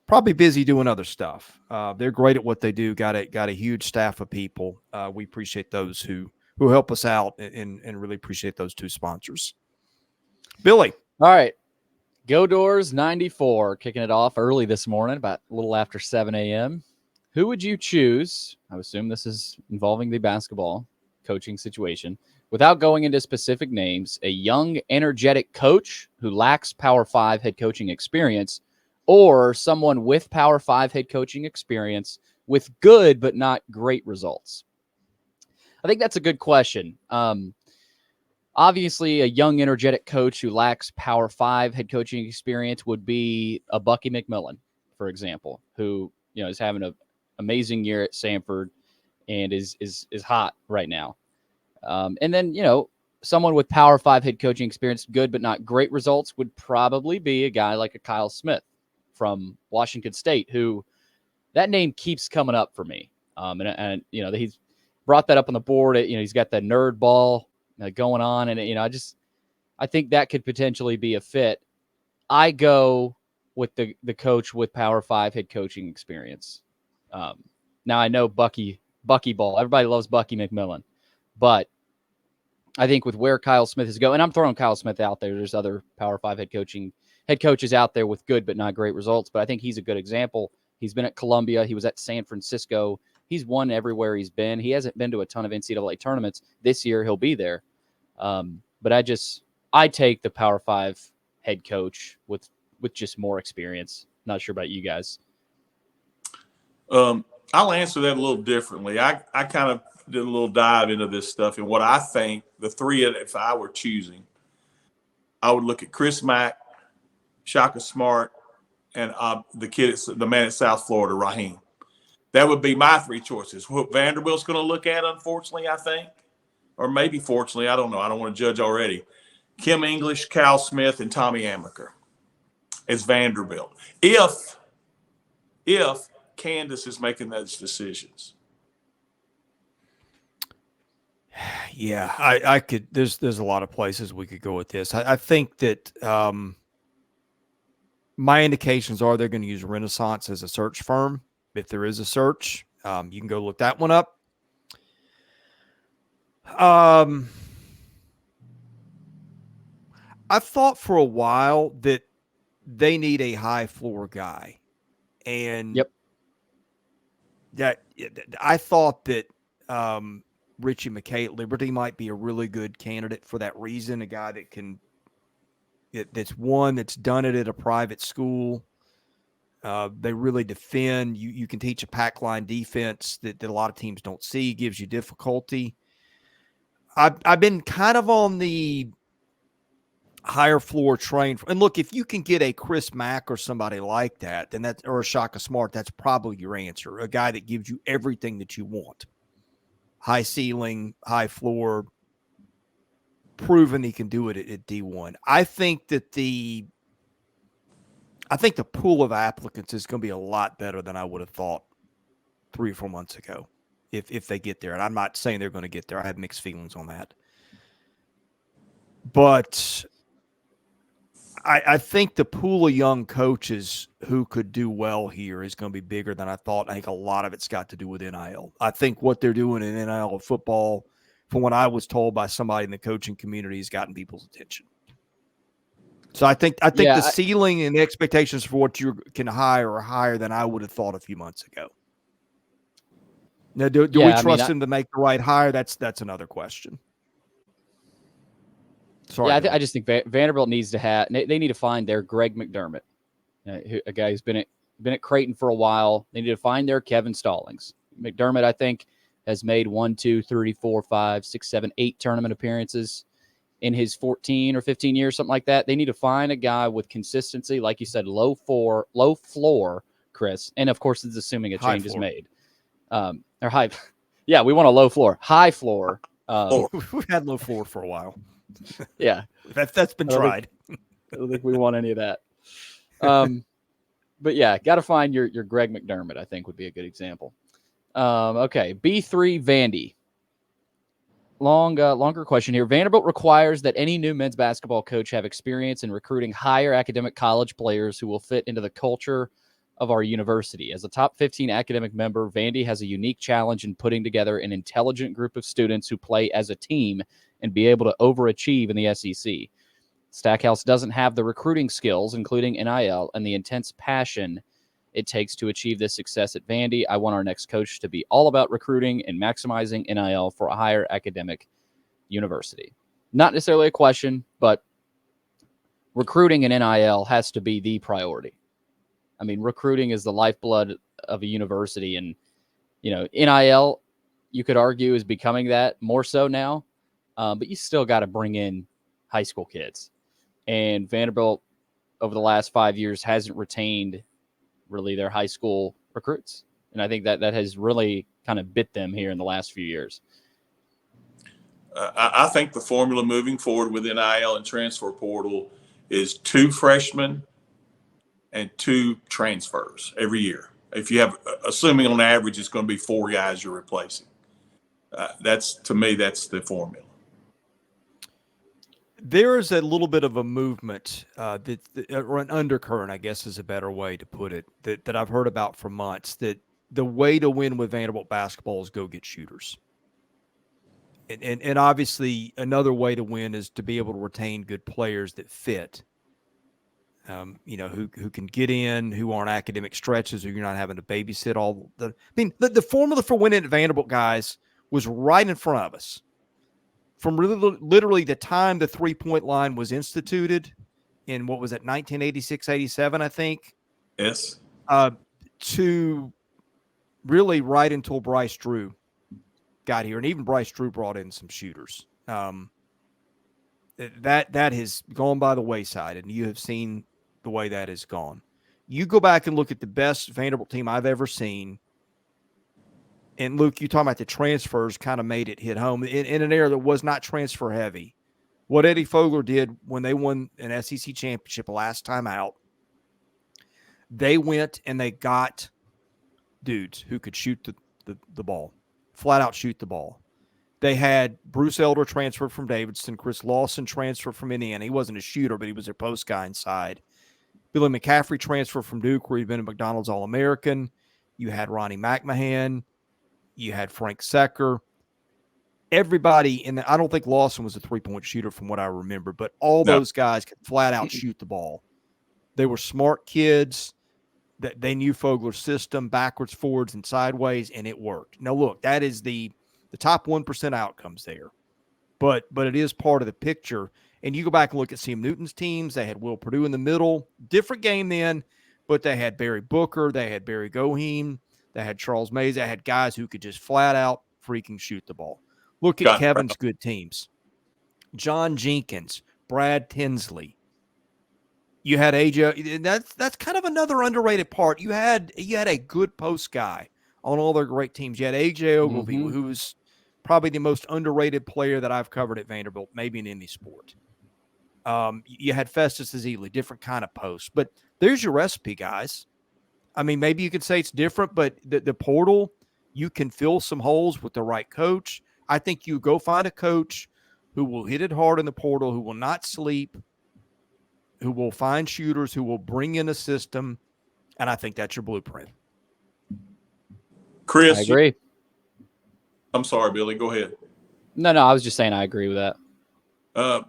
probably busy doing other stuff. They're great at what they do. Got a huge staff of people. We appreciate those who help us out and really appreciate those two sponsors. Billy. All right. Go Doors 94, kicking it off early this morning, about a little after 7 a.m. Who would you choose? I assume this is involving the basketball coaching situation. Without going into specific names, a young, energetic coach who lacks Power 5 head coaching experience, or someone with Power 5 head coaching experience with good but not great results? I think that's a good question. Obviously, a young, energetic coach who lacks Power 5 head coaching experience would be a Bucky McMillan, for example, who is having an amazing year at Samford and is hot right now. And then, someone with Power 5 head coaching experience, good but not great results, would probably be a guy like a Kyle Smith from Washington State, who that name keeps coming up for me. And he's brought that up on the board. He's got the nerd ball going on, and I think that could potentially be a fit. I go with the coach with Power 5 head coaching experience. Now I know Bucky ball. Everybody loves Bucky McMillan. But I think with where Kyle Smith is going, and I'm throwing Kyle Smith out there, there's other Power 5 head coaches out there with good but not great results, but I think he's a good example. He's been at Columbia. He was at San Francisco. He's won everywhere he's been. He hasn't been to a ton of NCAA tournaments. This year he'll be there. But I take the Power 5 head coach with just more experience. Not sure about you guys. I'll answer that a little differently. I kind of did a little dive into this stuff, and what I think the three, if I were choosing, I would look at Chris Mack, Shaka Smart, and the man at South Florida, Raheem. That would be my three choices. What Vanderbilt's going to look at, unfortunately, I think, or maybe fortunately, I don't know. I don't want to judge already. Kim English, Cal Smith, and Tommy Amaker as Vanderbilt. If Candace is making those decisions. Yeah, I could. There's a lot of places we could go with this. I think that my indications are they're going to use Renaissance as a search firm. if there is a search. You can go look that one up. I thought for a while that they need a high floor guy. And that I thought that Richie McKay at Liberty might be a really good candidate for that reason, a guy that that's done it at a private school. They really defend. You can teach a pack line defense that a lot of teams don't see, gives you difficulty. I've been kind of on the higher floor train. And look, if you can get a Chris Mack or somebody like that, then or a Shaka Smart, that's probably your answer. A guy that gives you everything that you want. High ceiling, high floor, proven he can do it at D1. I think the pool of applicants is going to be a lot better than I would have thought 3 or 4 months ago if they get there. And I'm not saying they're going to get there. I have mixed feelings on that. But I think the pool of young coaches who could do well here is going to be bigger than I thought. I think a lot of it's got to do with NIL. I think what they're doing in NIL football, from what I was told by somebody in the coaching community, has gotten people's attention. So I think the ceiling and the expectations for what you can hire are higher than I would have thought a few months ago. Now, do we trust them to make the right hire? That's another question. Sorry. Yeah, I just think Vanderbilt needs to they need to find their Greg McDermott, a guy who's been at Creighton for a while. They need to find their Kevin Stallings. McDermott, I think, has made 1, 2, 3, 4, 5, 6, 7, 8 tournament appearances in his 14 or 15 years, something like that. They need to find a guy with consistency, like you said, low floor, Chris. And of course, it's assuming a change is made. Or high. Yeah, we want a low floor. High floor. We've had low floor for a while. Yeah. That's been tried. I don't think we want any of that. But yeah, got to find your Greg McDermott, I think would be a good example. Okay. B3 Vandy. Longer question here. Vanderbilt requires that any new men's basketball coach have experience in recruiting higher academic college players who will fit into the culture of our university. As a top 15 academic member, Vandy has a unique challenge in putting together an intelligent group of students who play as a team and be able to overachieve in the SEC. Stackhouse doesn't have the recruiting skills, including NIL, and the intense passion it takes to achieve this success at Vandy. I want our next coach to be all about recruiting and maximizing NIL for a higher academic university. Not necessarily a question, but recruiting and NIL has to be the priority. I mean, recruiting is the lifeblood of a university, and NIL, you could argue, is becoming that more so now. But you still got to bring in high school kids, and Vanderbilt over the last 5 years hasn't retained really their high school recruits, and I think that has really kind of bit them here in the last few years. I think the formula moving forward with NIL and transfer portal is 2 freshmen and 2 transfers every year. If you have, assuming on average, it's going to be 4 guys you're replacing. To me, that's the formula. There is a little bit of a movement or an undercurrent, I guess is a better way to put it, that I've heard about for months, that the way to win with Vanderbilt basketball is go get shooters. And obviously another way to win is to be able to retain good players that fit, who can get in, who aren't academic stretches, or you're not having to babysit all the formula for winning at Vanderbilt, guys, was right in front of us. From literally the time the 3-point line was instituted in, what was it, 1986, 87, I think? Yes. To really right until Bryce Drew got here. And even Bryce Drew brought in some shooters. That has gone by the wayside, and you have seen the way that has gone. You go back and look at the best Vanderbilt team I've ever seen. And Luke, you talking about the transfers kind of made it hit home in an era that was not transfer heavy. What Eddie Fogler did when they won an SEC championship last time out, they went and they got dudes who could shoot the ball, flat out shoot the ball. They had Bruce Elder transferred from Davidson, Chris Lawson transferred from Indiana. He wasn't a shooter, but he was their post guy inside. Billy McCaffrey transferred from Duke, where he'd been a McDonald's All-American. You had Ronnie McMahon. You had Frank Secker. Everybody in the, I don't think Lawson was a three-point shooter from what I remember, but all those guys could flat out shoot the ball. They were smart kids. That they knew Fogler's system, backwards, forwards, and sideways, and it worked. Now, look, that is the top 1% outcomes there. But it is part of the picture. And you go back and look at Sam Newton's teams. They had Will Perdue in the middle. Different game then, but they had Barry Booker. They had Barry Goheen. They had Charles Mays. They had guys who could just flat out freaking shoot the ball. Look at Kevin's good teams. John Jenkins, Brad Tinsley. You had AJ. That's kind of another underrated part. You had a good post guy on all their great teams. You had AJ Ogilvy, who's probably the most underrated player that I've covered at Vanderbilt, maybe in any sport. You had Festus Ezeli, different kind of post. But there's your recipe, guys. I mean, maybe you could say it's different, but the portal, you can fill some holes with the right coach. I think you go find a coach who will hit it hard in the portal, who will not sleep, who will find shooters, who will bring in a system, and I think that's your blueprint. Chris, I agree. I'm sorry, Billy. Go ahead. No, I was just saying I agree with that.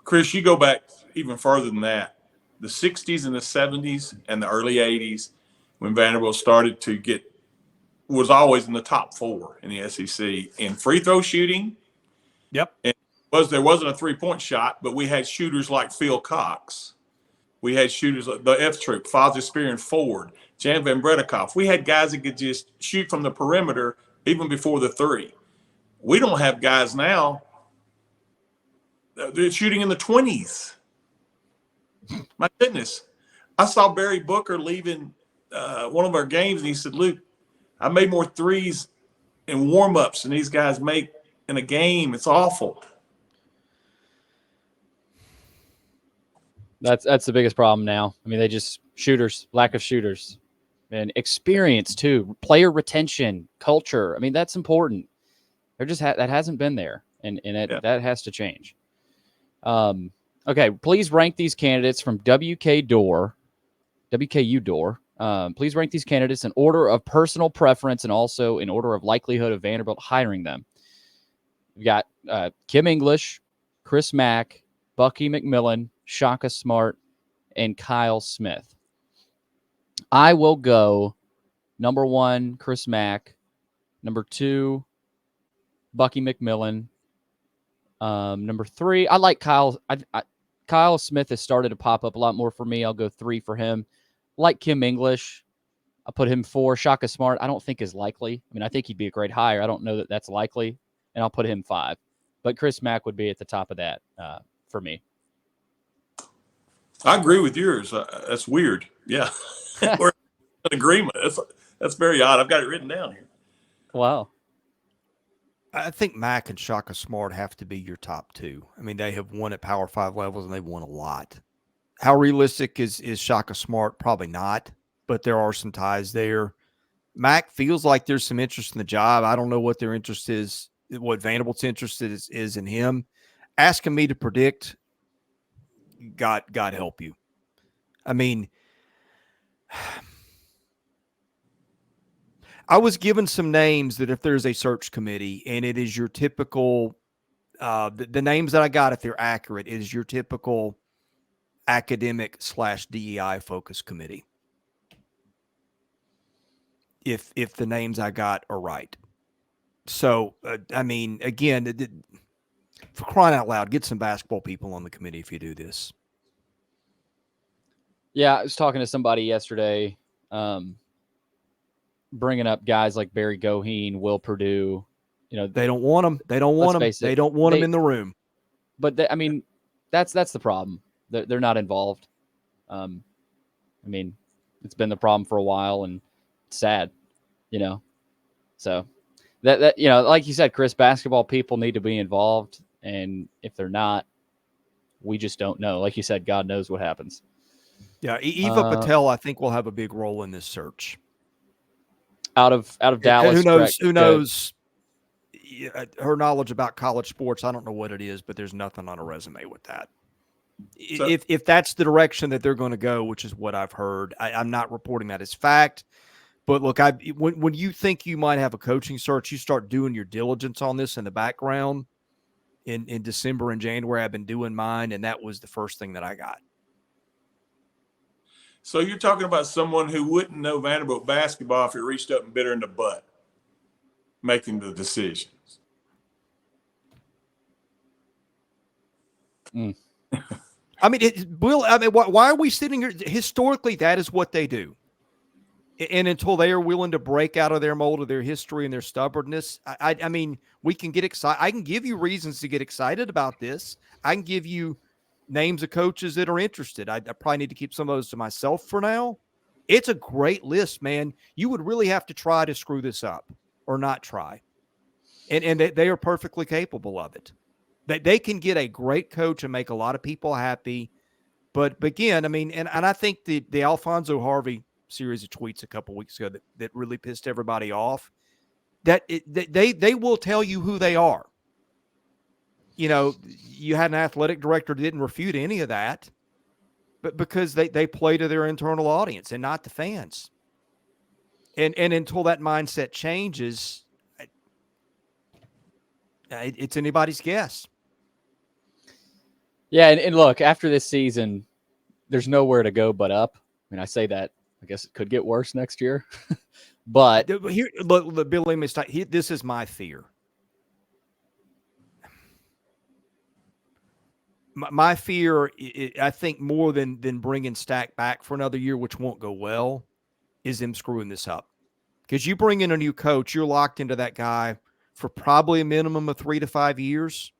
Chris, you go back even further than that. The 60s and the 70s and the early 80s, when Vanderbilt started to was always in the top 4 in the SEC in free throw shooting. Yep. And there wasn't a three-point shot, but we had shooters like Phil Cox. We had shooters like the F Troop, Fozzie Spear and Ford, Jan Van Bredikoff. We had guys that could just shoot from the perimeter even before the three. We don't have guys now. They're shooting in the 20s. My goodness. I saw Barry Booker leaving one of our games, and he said, Luke, I made more threes in warm-ups than these guys make in a game. It's awful. That's the biggest problem now. I mean, lack of shooters, and experience too, player retention, culture. I mean, that's important. They're just that hasn't been there, and that has to change. Okay, please rank these candidates from WKU Door. Please rank these candidates in order of personal preference and also in order of likelihood of Vanderbilt hiring them. We've got Kim English, Chris Mack, Bucky McMillan, Shaka Smart, and Kyle Smith. I will go number 1, Chris Mack. Number 2, Bucky McMillan. Number 3, I like Kyle. Kyle Smith has started to pop up a lot more for me. I'll go 3 for him. Like Kim English, I'll put him 4. Shaka Smart, I don't think is likely. I mean, I think he'd be a great hire. I don't know that that's likely, and I'll put him 5. But Chris Mack would be at the top of that for me. I agree with yours. That's weird. Yeah, we're in agreement. That's very odd. I've got it written down here. Wow. I think Mack and Shaka Smart have to be your top 2. I mean, they have won at Power 5 levels, and they've won a lot. How realistic is Shaka Smart? Probably not, but there are some ties there. Mack feels like there's some interest in the job. I don't know what their interest is, what Vanderbilt's interest is in him. Asking me to predict, God help you. I mean, I was given some names that if there's a search committee and it is your typical, the names that I got, if they're accurate, is your typical academic/DEI focus committee. If the names I got are right. So, I mean, again, for crying out loud, get some basketball people on the committee if you do this. Yeah, I was talking to somebody yesterday, bringing up guys like Barry Goheen, Will Perdue. You know, they don't want them. They don't want them. They don't want them in the room. But I mean, that's the problem. They're not involved. I mean, it's been the problem for a while, and it's sad, you know. So that you know, like you said, Chris, basketball people need to be involved, and if they're not, we just don't know. Like you said, God knows what happens. Yeah, Eva Patel, I think, will have a big role in this search. Out of Dallas, who knows? correct? Who knows? Her knowledge about college sports, I don't know what it is, but there's nothing on a resume with that. So, if that's the direction that they're going to go, which is what I've heard, I'm not reporting that as fact, But look, when you think you might have a coaching search, you start doing your diligence on this in the background. In December and January, I've been doing mine, and that was the first thing that I got. So you're talking about someone who wouldn't know Vanderbilt basketball if it reached up and bit her in the butt, making the decisions. I mean, why are we sitting here? Historically, that is what they do. And until they are willing to break out of their mold of their history and their stubbornness, I mean, we can get excited. I can give you reasons to get excited about this. I can give you names of coaches that are interested. I probably need to keep some of those to myself for now. It's a great list, man. You would really have to try to screw this up or not try. And they are perfectly capable of it. They can get a great coach and make a lot of people happy. But again, I mean, and I think the Alfonso Harvey series of tweets a couple weeks ago that really pissed everybody off, they will tell you who they are. You know, you had an athletic director that didn't refute any of that, but because they play to their internal audience and not the fans. And until that mindset changes, it's anybody's guess. Yeah, and look, after this season, there's nowhere to go but up. I mean, I say that. I guess it could get worse next year. But here, look, Billy, this is my fear. My fear, I think, more than bringing Stack back for another year, which won't go well, is them screwing this up. Because you bring in a new coach, you're locked into that guy for probably a minimum of 3 to 5 years.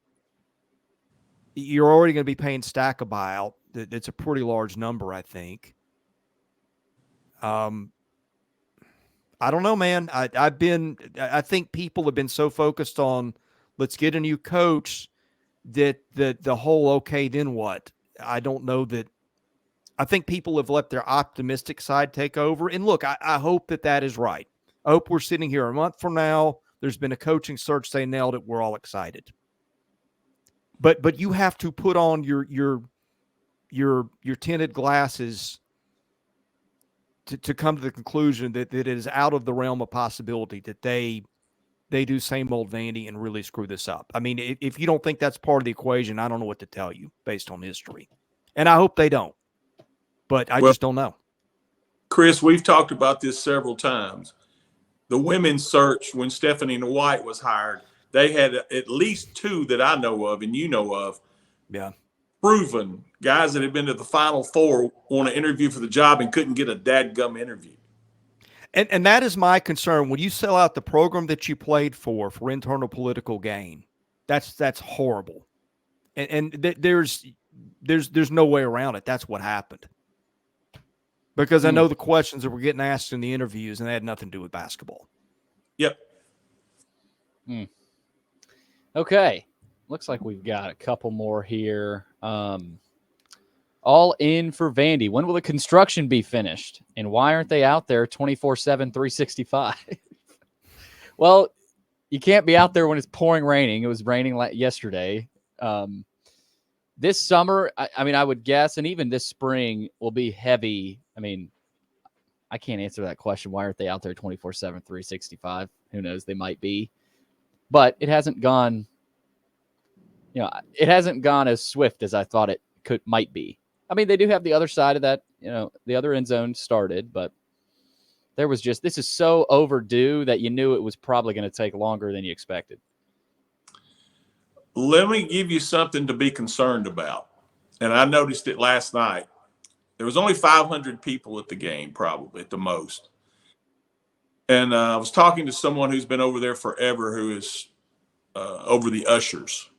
You're already going to be paying Stack a buyout. It's a pretty large number, I think. I don't know, man. I think people have been so focused on let's get a new coach that the whole okay, then what? I don't know that. I think people have let their optimistic side take over. And look, I hope that is right. I hope we're sitting here a month from now. There's been a coaching search. They nailed it. We're all excited. But you have to put on your tinted glasses to come to the conclusion that it is out of the realm of possibility that they do same old Vandy and really screw this up. I mean, if you don't think that's part of the equation, I don't know what to tell you based on history. And I hope they don't. But I just don't know. Chris, we've talked about this several times. The women's search, when Stephanie Wyatt was hired, they had at least 2 that I know of and you know of. Yeah. Proven guys that had been to the Final Four want to interview for the job and couldn't get a dadgum interview. And that is my concern. When you sell out the program that you played for internal political gain, that's horrible. And there's no way around it. That's what happened. Because I know the questions that were getting asked in the interviews, and they had nothing to do with basketball. Yep. Okay. Looks like we've got a couple more here. All in for Vandy. When will the construction be finished? And why aren't they out there 24/7, 365? Well, you can't be out there when it's pouring raining. It was raining yesterday. This summer, I mean, I would guess, and even this spring will be heavy. I mean, I can't answer that question. Why aren't they out there 24/7, 365? Who knows? They might be. But it hasn't gone, it hasn't gone as swift as I thought it might be. I mean, they do have the other side of that, the other end zone started, but there was this is so overdue that you knew it was probably going to take longer than you expected. Let me give you something to be concerned about. And I noticed it last night. There was only 500 people at the game, probably at the most. And I was talking to someone who's been over there forever, who is over the ushers.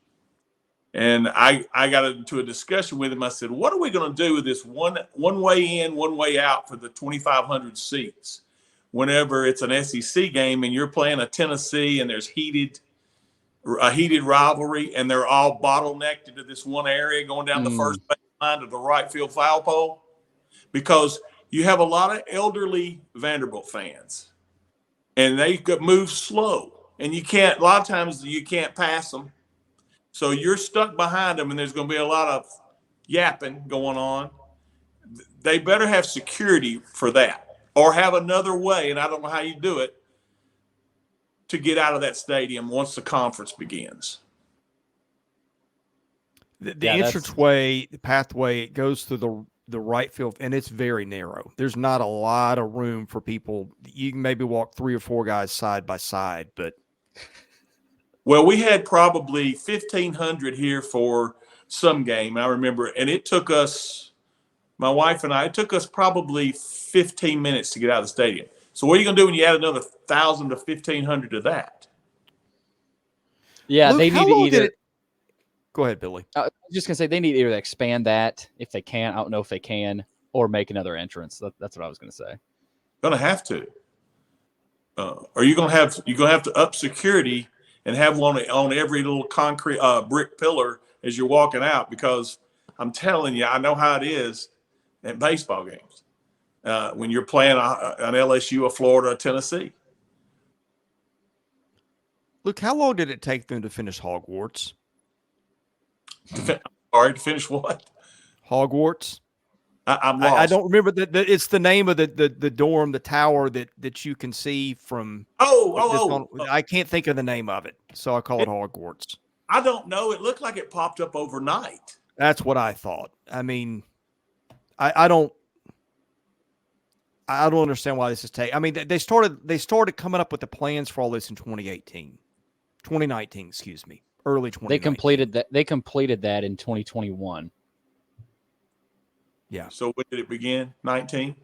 And I got into a discussion with him. I said, what are we going to do with this one way in, one way out for the 2,500 seats whenever it's an SEC game and you're playing a Tennessee and there's a heated rivalry and they're all bottlenecked into this one area going down the first baseline to the right field foul pole? Because you have a lot of elderly Vanderbilt fans and they could move slow and a lot of times you can't pass them. So you're stuck behind them and there's going to be a lot of yapping going on. They better have security for that. or have another way, and I don't know how you do it, to get out of that stadium once the conference begins. The entranceway, the pathway, it goes through the right field, and it's very narrow. There's not a lot of room for people. You can maybe walk 3 or 4 guys side by side, but. Well, we had probably 1,500 here for some game, I remember, and it took us, my wife and I, it took us probably 15 minutes to get out of the stadium. So what are you going to do when you add another 1,000 to 1,500 to that? Yeah, Luke, they need to either. Go ahead, Billy. I was just going to say they need to either expand that if they can. I don't know if they can, or make another entrance. That's what I was going to say. Going to have to. Or you're going to have to up security and have one on every little concrete brick pillar as you're walking out, because I'm telling you, I know how it is at baseball games when you're playing an LSU, a Florida, a Tennessee. Luke, how long did it take them to finish Hogwarts? To finish what? Hogwarts. I'm lost. I don't remember it's the name of the dorm, the tower that you can see from. I can't think of the name of it, so I call it Hogwarts. I don't know. It looked like it popped up overnight. That's what I thought. I mean, I don't understand why this is taking. I mean, they started coming up with the plans for all this in 2019, excuse me, early 2019. They completed that in 2021. Yeah. So when did it begin? 19?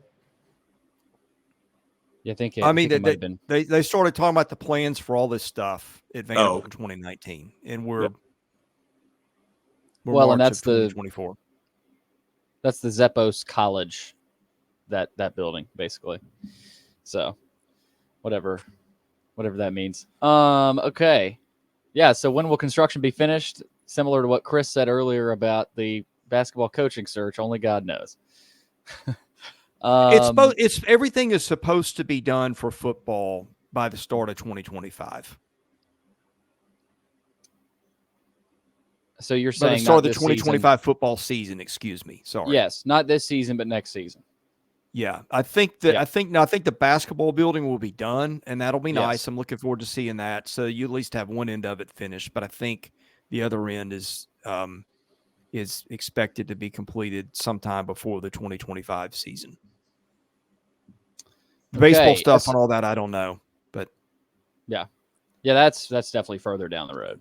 Yeah, I think. They started talking about the plans for all this stuff at Vanderbilt in 2019, and we're well, and that's 2024. That's the Zeppos College, that building basically. So, whatever that means. Okay, yeah. So when will construction be finished? Similar to what Chris said earlier about the basketball coaching search, only God knows. It's everything is supposed to be done for football by the start of 2025. So you're saying by the start of the 2025 football season? Excuse me. Sorry. Yes, not this season, but next season. Yeah, I think the basketball building will be done, and that'll be nice. I'm looking forward to seeing that. So you at least have one end of it finished, but I think the other end is expected to be completed sometime before the 2025 season. The baseball stuff and all that, I don't know, but yeah, that's definitely further down the road.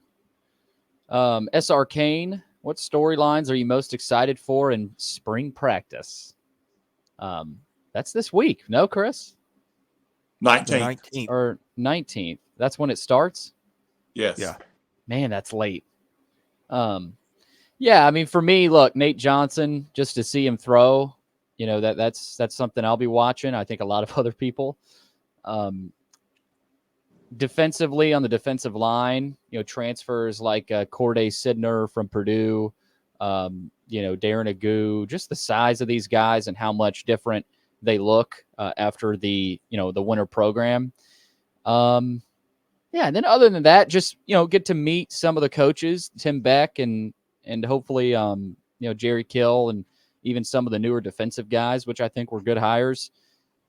SR Kane, what storylines are you most excited for in spring practice? That's this week, no, Chris? 19th. Or 19th. That's when it starts? Yes. Yeah. Man, that's late. Yeah, I mean, for me, look, Nate Johnson, just to see him throw, that's something I'll be watching. I think a lot of other people. Defensively, on the defensive line, transfers like Corday Sidner from Purdue, Darren Agu, just the size of these guys and how much different they look after the winter program. And then other than that, just, get to meet some of the coaches, Tim Beck and hopefully, Jerry Kill and even some of the newer defensive guys, which I think were good hires.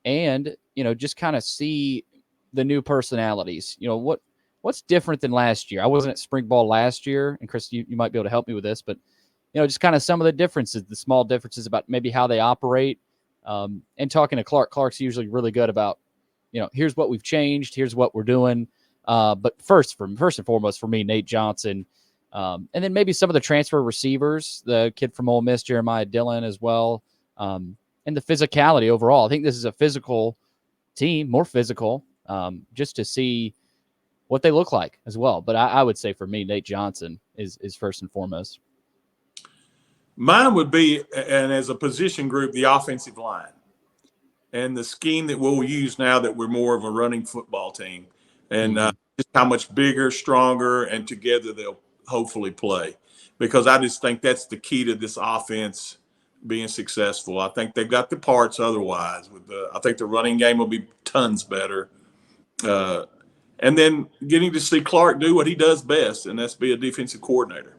And, just kind of see the new personalities. What's different than last year? I wasn't at spring ball last year, and Chris, you might be able to help me with this, but just kind of some of the differences, the small differences about maybe how they operate. And talking to Clark's usually really good about, here's what we've changed, here's what we're doing. But first and foremost for me, Nate Johnson, and then maybe some of the transfer receivers, the kid from Ole Miss, Jeremiah Dillon as well, and the physicality overall. I think this is a physical team, more physical. Just to see what they look like as well. But I would say for me, Nate Johnson is first and foremost. Mine would be, and as a position group, the offensive line and the scheme that we'll use now that we're more of a running football team, and just how much bigger, stronger, and together they'll hopefully play. Because I just think that's the key to this offense being successful. I think they've got the parts otherwise. I think the running game will be tons better. And then getting to see Clark do what he does best, and that's be a defensive coordinator.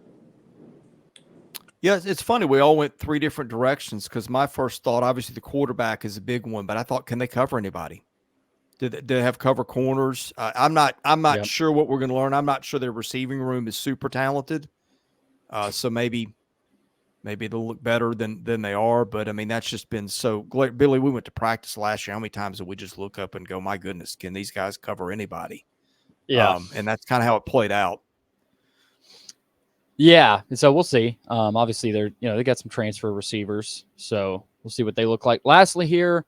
Yeah, it's funny. We all went three different directions because my first thought, obviously, the quarterback is a big one, but I thought, can they cover anybody? Do they have cover corners? I'm not sure what we're going to learn. I'm not sure their receiving room is super talented. So maybe they'll look better than they are. But I mean, that's just been so. Billy, we went to practice last year. How many times did we just look up and go, "My goodness, can these guys cover anybody?" Yeah. And that's kind of how it played out. Yeah, and so we'll see. Obviously, they got some transfer receivers, so we'll see what they look like. Lastly, here,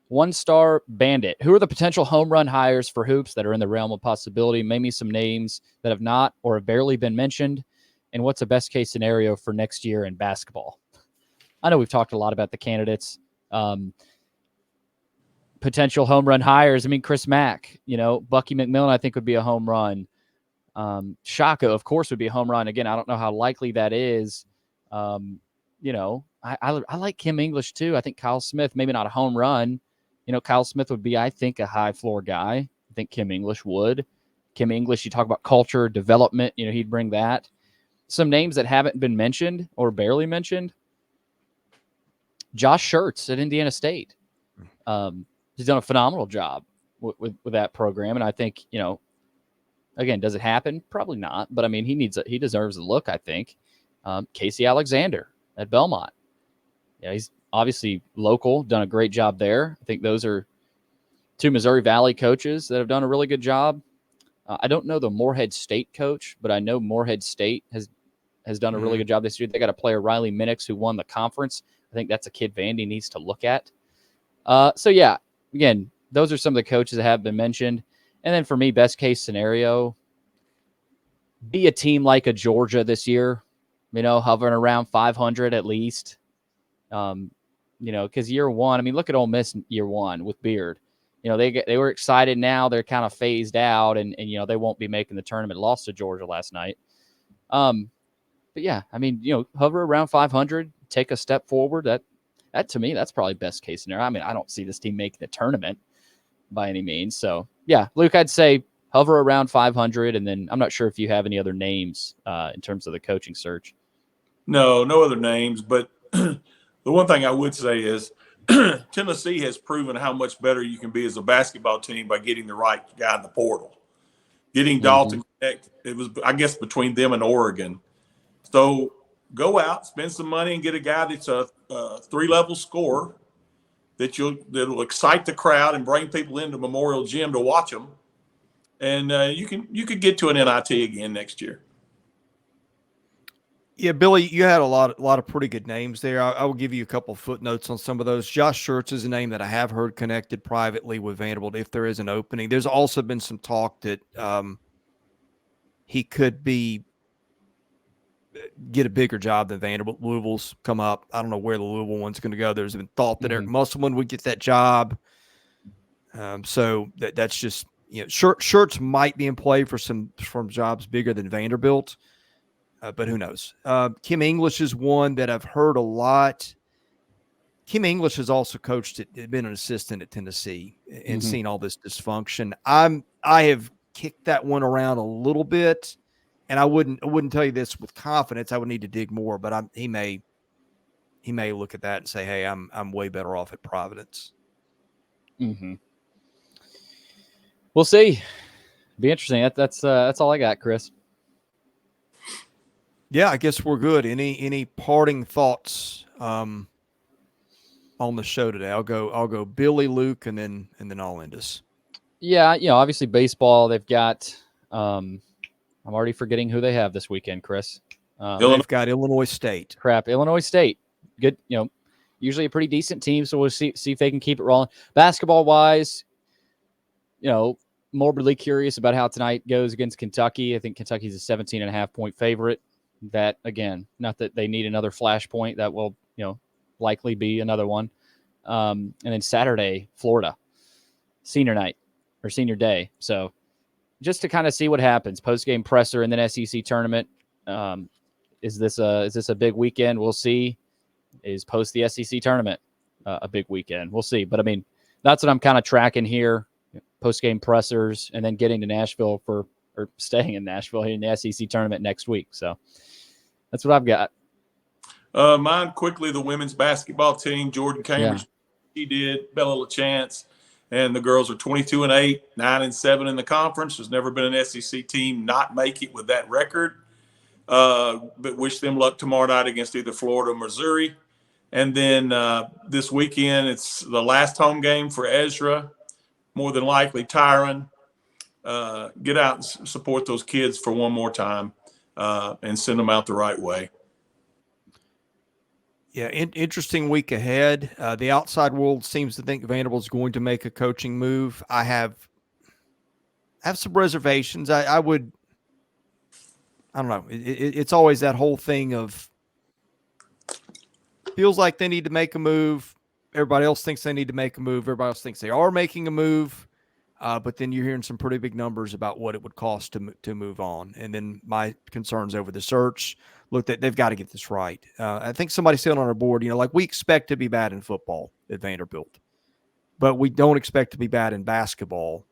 1-star Bandit. Who are the potential home run hires for hoops that are in the realm of possibility? Maybe some names that have not or have barely been mentioned, and what's a best case scenario for next year in basketball? I know we've talked a lot about the candidates. Potential home run hires. I mean, Chris Mack. Bucky McMillan. I think would be a home run. Shaka, of course, would be a home run. Again, I don't know how likely that is. I like Kim English too. I think Kyle Smith, maybe not a home run. Kyle Smith would be, I think, a high floor guy. I think Kim English would. Kim English, you talk about culture, development, he'd bring that. Some names that haven't been mentioned or barely mentioned. Josh Schertz at Indiana State. He's done a phenomenal job with that program. And I think, again, does it happen? Probably not. But I mean, he deserves a look, I think. Casey Alexander at Belmont. Yeah, he's obviously local, done a great job there. I think those are two Missouri Valley coaches that have done a really good job. I don't know the Morehead State coach, but I know Morehead State has done a really good job this year. They got a player, Riley Minix, who won the conference. I think that's a kid Vandy needs to look at. So yeah, again, those are some of the coaches that have been mentioned. And then for me, best case scenario, be a team like a Georgia this year, hovering around 500 at least. Because year one, I mean, look at Ole Miss year one with Beard. They were excited. Now they're kind of phased out, and they won't be making the tournament. Lost to Georgia last night. But yeah, I mean, hover around 500, take a step forward. That to me, that's probably best case scenario. I mean, I don't see this team making the tournament by any means. So yeah, Luke, I'd say hover around 500, and then I'm not sure if you have any other names in terms of the coaching search. No other names, but the one thing I would say is Tennessee has proven how much better you can be as a basketball team by getting the right guy in the portal. Getting Dalton connected, it was, I guess, between them and Oregon. So go out, spend some money, and get a guy that's a 3-level scorer that'll excite the crowd and bring people into Memorial Gym to watch them. And you could get to an NIT again next year. Yeah, Billy, you had a lot of pretty good names there. I will give you a couple of footnotes on some of those. Josh Schertz is a name that I have heard connected privately with Vanderbilt if there is an opening. There's also been some talk that he could get a bigger job than Vanderbilt. Louisville's come up. I don't know where the Louisville one's going to go. There's been thought that Eric Musselman would get that job. So that's just, Schertz might be in play for some jobs bigger than Vanderbilt. But who knows? Kim English is one that I've heard a lot. Kim English has also been an assistant at Tennessee and seen all this dysfunction. I have kicked that one around a little bit, and I wouldn't tell you this with confidence. I would need to dig more, but he may look at that and say, "Hey, I'm way better off at Providence." We'll see. Be interesting. That's all I got, Chris. Yeah, I guess we're good. Any parting thoughts on the show today? I'll go Billy, Luke, and then I'll end us. Yeah, obviously baseball. They've got. I'm already forgetting who they have this weekend, Chris. They've got Illinois State. Illinois State. Good. Usually a pretty decent team. So we'll see if they can keep it rolling. Basketball wise, morbidly curious about how tonight goes against Kentucky. I think Kentucky's a 17.5-point favorite. That, again, not that they need another flashpoint. That will, likely be another one. And then Saturday, Florida, senior night or senior day. So just to kind of see what happens, post-game presser and then SEC tournament. Is this a big weekend? We'll see. Is post the SEC tournament a big weekend? We'll see. But, I mean, that's what I'm kind of tracking here, post-game pressers, and then getting to Nashville or staying in Nashville here in the SEC tournament next week. So that's what I've got. Mine quickly, the women's basketball team, Jordan Cambridge, she did, Bella LaChance, and the girls are 22-8, 9-7 in the conference. There's never been an SEC team not make it with that record. But wish them luck tomorrow night against either Florida or Missouri. And then this weekend, it's the last home game for Ezra, more than likely Tyron. Get out and support those kids for one more time and send them out the right way. Yeah, interesting week ahead. The outside world seems to think Vanderbilt's going to make a coaching move. I have some reservations. I don't know. It's always that whole thing of feels like they need to make a move. Everybody else thinks they need to make a move. Everybody else thinks they are making a move. But then you're hearing some pretty big numbers about what it would cost to move on. And then my concerns over the search. Look, they've got to get this right. I think somebody said on our board, like we expect to be bad in football at Vanderbilt, but we don't expect to be bad in basketball.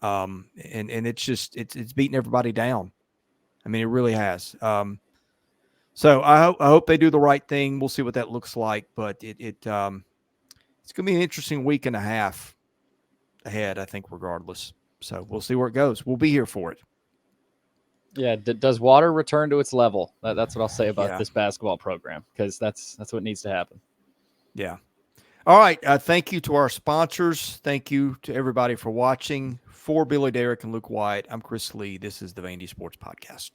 And it's beating everybody down. I mean, it really has. So I hope they do the right thing. We'll see what that looks like, but it's going to be an interesting week and a half ahead, I think, regardless. So we'll see where it goes. We'll be here for it. Yeah. Does water return to its level? That's what I'll say about this basketball program, because that's what needs to happen. Yeah. All right. Thank you to our sponsors. Thank you to everybody for watching. For Billy Derrick and Luke Wyatt, I'm Chris Lee. This is the Vandy Sports Podcast.